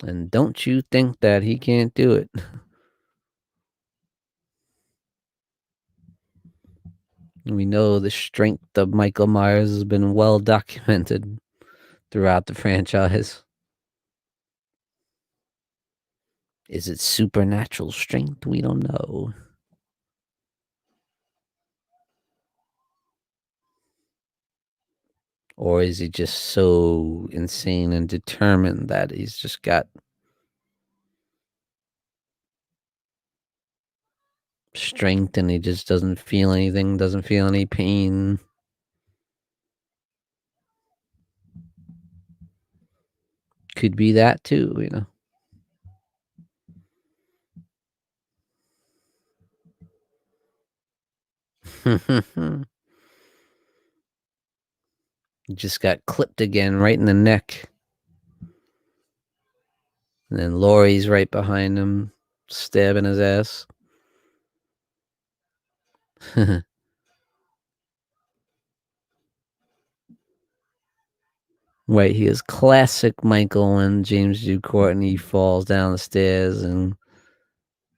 And don't you think that he can't do it? We know the strength of Michael Myers has been well documented throughout the franchise. Is it supernatural strength? We don't know. Or is he just so insane and determined that he's just got strength and he just doesn't feel anything, doesn't feel any pain? Could be that too, you know. He just got clipped again right in the neck. And then Laurie's right behind him, stabbing his ass. Right, he is classic Michael when James Dew Courtney falls down the stairs and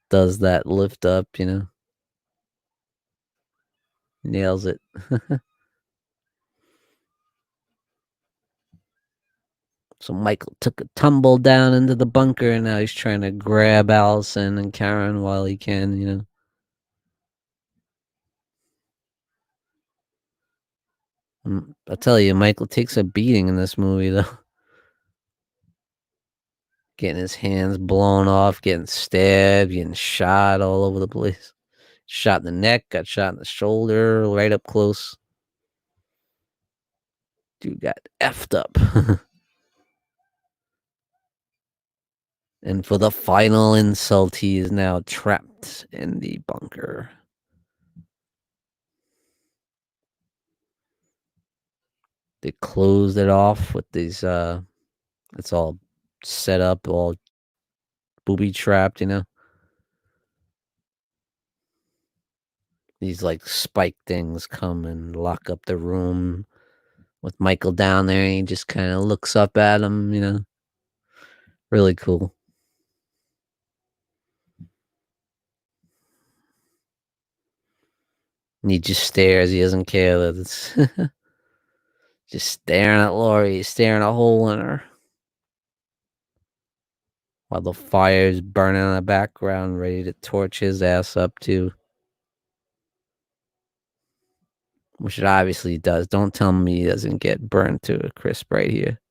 does that lift up, you know. Nails it. So Michael took a tumble down into the bunker and now he's trying to grab Allison and Karen while he can, you know. I tell you, Michael takes a beating in this movie, though. Getting his hands blown off, getting stabbed, getting shot all over the place. Shot in the neck, got shot in the shoulder, right up close. Dude got effed up. And for the final insult, he is now trapped in the bunker. They closed it off with these it's all set up, all booby trapped, you know. These like spike things come and lock up the room with Michael down there and he just kind of looks up at him, you know. Really cool. And he just stares, he doesn't care that it's just staring at Laurie, staring a hole in her. While the fire's burning in the background, ready to torch his ass up too. Which it obviously does. Don't tell me he doesn't get burned to a crisp right here.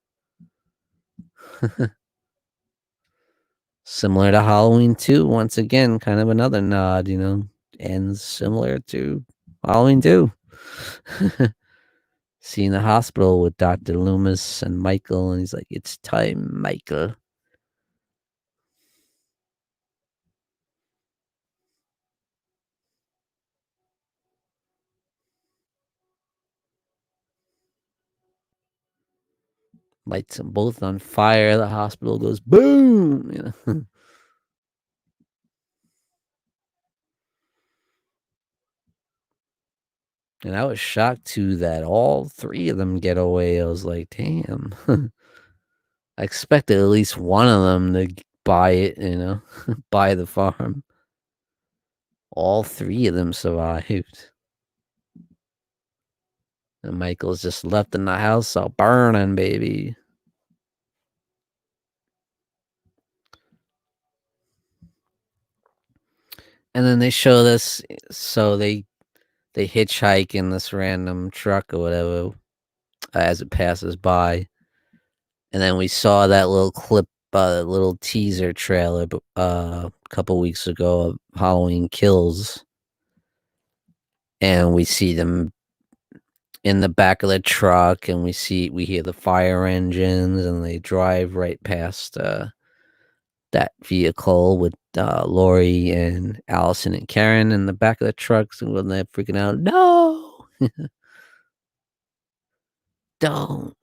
Similar to Halloween 2, once again, kind of another nod, you know, ends similar to Halloween 2. Seeing the hospital with Dr. Loomis and Michael, and he's like, "It's time, Michael." Lights them both on fire. The hospital goes boom. You know? And I was shocked too that all three of them get away. I was like, damn. I expected at least one of them to buy it, buy the farm. All three of them survived. And Michael's just left in the house all burning, baby. And then they show this, so they hitchhike in this random truck or whatever as it passes by. And then we saw that little clip, little teaser trailer a couple weeks ago of Halloween Kills. And we see them in the back of the truck, and we hear the fire engines, and they drive right past that vehicle with Lori and Allison and Karen in the back of the trucks, and when they're freaking out, no, don't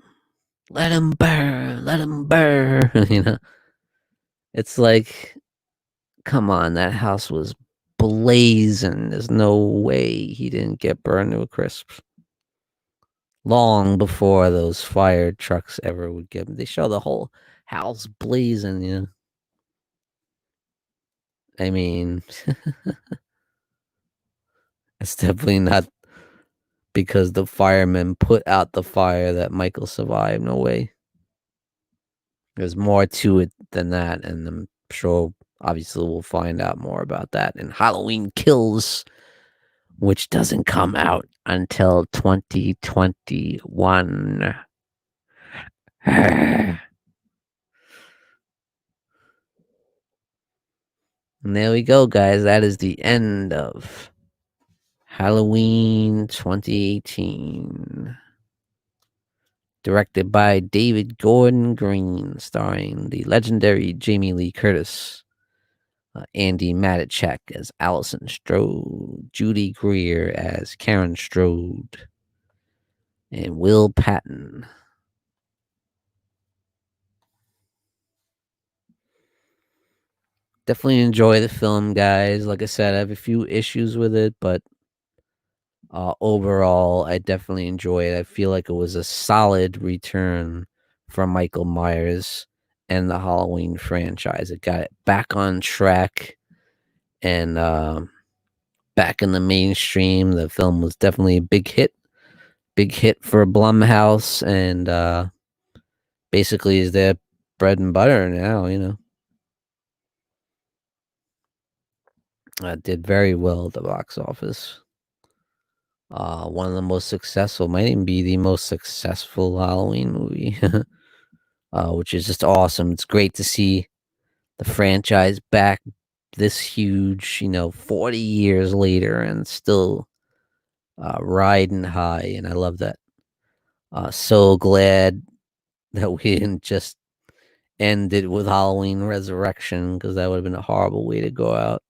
let him burn, let him burn. It's like, come on, that house was blazing. There's no way he didn't get burned to a crisp. Long before those fire trucks ever would get. They show the whole house blazing. I mean, it's definitely not because the firemen put out the fire that Michael survived. No way. There's more to it than that, and I'm sure, obviously, we'll find out more about that in Halloween Kills, which doesn't come out until 2021. And there we go, guys. That is the end of Halloween 2018. Directed by David Gordon Green, starring the legendary Jamie Lee Curtis, Andy Matichak as Allison Strode, Judy Greer as Karen Strode, and Will Patton. Definitely enjoy the film, guys. Like I said, I have a few issues with it, but overall, I definitely enjoy it. I feel like it was a solid return from Michael Myers and the Halloween franchise. It got it back on track and back in the mainstream. The film was definitely a big hit for Blumhouse, and basically is their bread and butter now. Did very well at the box office. One of the most successful, might even be the most successful Halloween movie, which is just awesome. It's great to see the franchise back this huge, 40 years later and still riding high. And I love that. So glad that we didn't just end it with Halloween Resurrection, because that would have been a horrible way to go out.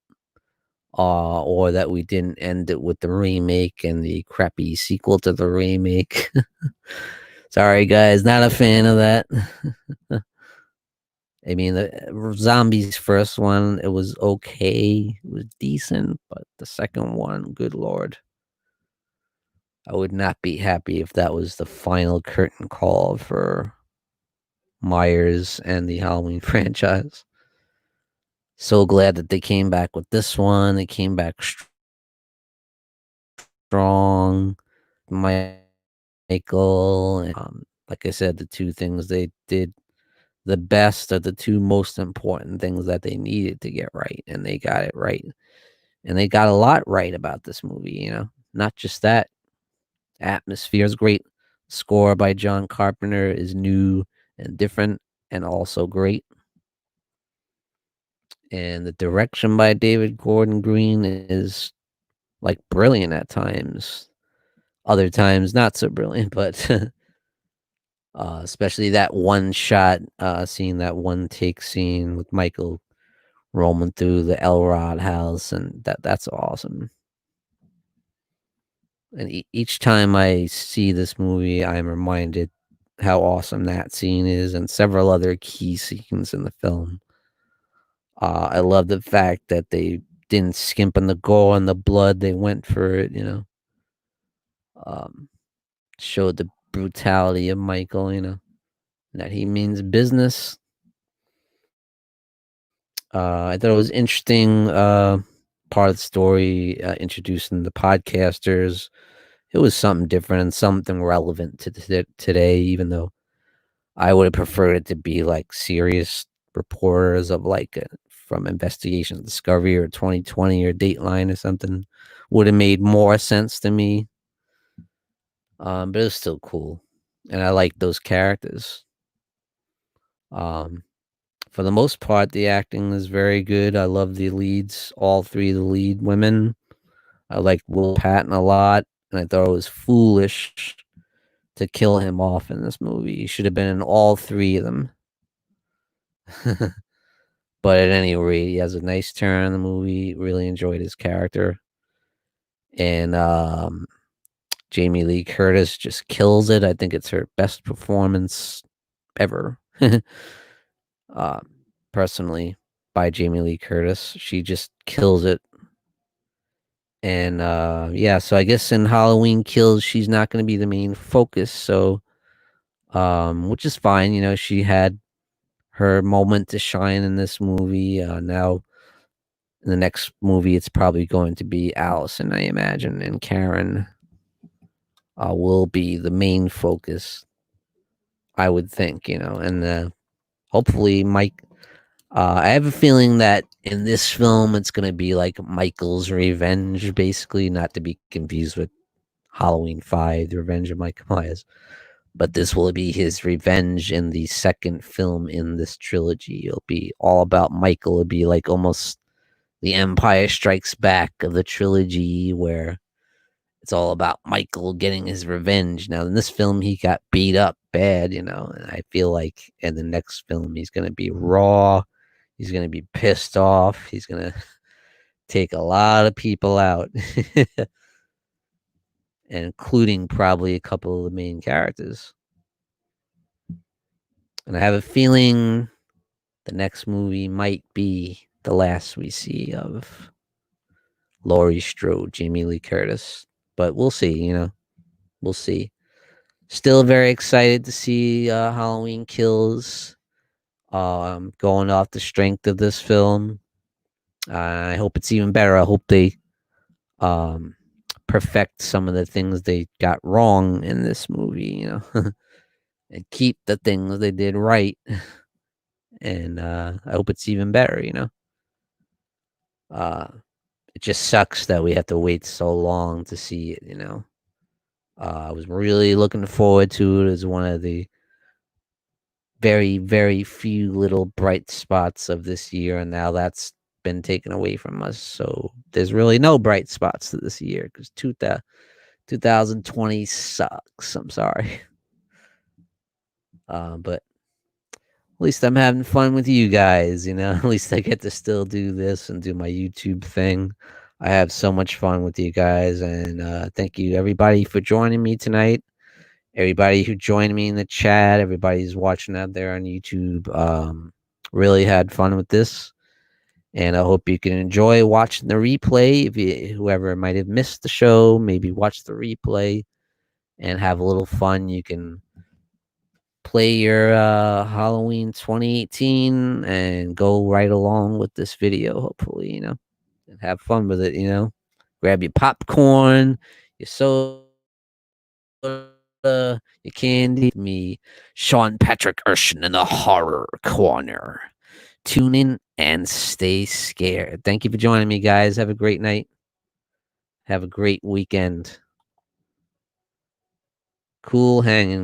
Or that we didn't end it with the remake and the crappy sequel to the remake. Sorry, guys, not a fan of that. I mean, the Zombies first one, it was okay. It was decent, but the second one, good lord. I would not be happy if that was the final curtain call for Myers and the Halloween franchise. So glad that they came back with this one. They came back strong. Michael, and, like I said, the two things they did the best are the two most important things that they needed to get right, and they got it right. And they got a lot right about this movie. Not just that. Atmosphere is great. Score by John Carpenter is new and different and also great. And the direction by David Gordon Green is like brilliant at times. Other times not so brilliant, but especially that one shot, seeing that one take scene with Michael roaming through the Elrod house, and that's awesome. And each time I see this movie, I'm reminded how awesome that scene is, and several other key scenes in the film. I love the fact that they didn't skimp on the gore and the blood; they went for it. Um, showed the brutality of Michael, that he means business. I thought it was interesting, part of the story, introducing the podcasters. It was something different and something relevant to today, even though I would have preferred it to be like serious reporters of like from Investigation Discovery or 2020 or Dateline or something. Would have made more sense to me. But it was still cool, and I like those characters. Um, for the most part, the acting is very good. I love the leads, all three of the lead women. I liked Will Patton a lot, and I thought it was foolish to kill him off in this movie. He should have been in all three of them. But at any rate, he has a nice turn in the movie. Really enjoyed his character. And Jamie Lee Curtis just kills it. I think it's her best performance ever. uh, personally, by Jamie Lee Curtis. She just kills it. And yeah, so I guess in Halloween Kills, she's not going to be the main focus. So, which is fine. She had her moment to shine in this movie. Now, in the next movie, it's probably going to be Allison, I imagine, and Karen will be the main focus, I would think, and hopefully Mike. I have a feeling that in this film, it's going to be like Michael's revenge, basically, not to be confused with Halloween 5, The Revenge of Michael Myers. But this will be his revenge in the second film in this trilogy. It'll be all about Michael. It'll be like almost the Empire Strikes Back of the trilogy, where it's all about Michael getting his revenge. Now, in this film, he got beat up bad, and I feel like in the next film, he's going to be raw. He's going to be pissed off. He's going to take a lot of people out, including probably a couple of the main characters. And I have a feeling the next movie might be the last we see of Laurie Strode, Jamie Lee Curtis. But we'll see, We'll see. Still very excited to see Halloween Kills. Going off the strength of this film. I hope it's even better. I hope they um, perfect some of the things they got wrong in this movie, and keep the things they did right. And I hope it's even better, Uh, it just sucks that we have to wait so long to see it. I was really looking forward to it as one of the very, very few little bright spots of this year, and now that's been taken away from us. So there's really no bright spots to this year because 2020 sucks. I'm sorry. But at least I'm having fun with you guys, At least I get to still do this and do my YouTube thing. I have so much fun with you guys, and thank you everybody for joining me tonight. Everybody who joined me in the chat, everybody who's watching out there on YouTube, really had fun with this, and I hope you can enjoy watching the replay. Whoever might have missed the show, maybe watch the replay and have a little fun. You can play your Halloween 2018 and go right along with this video, hopefully, and have fun with it, Grab your popcorn, your soda, your candy. Me, Sean Patrick Urshan in the horror corner. Tune in and stay scared. Thank you for joining me, guys. Have a great night. Have a great weekend. Cool hanging.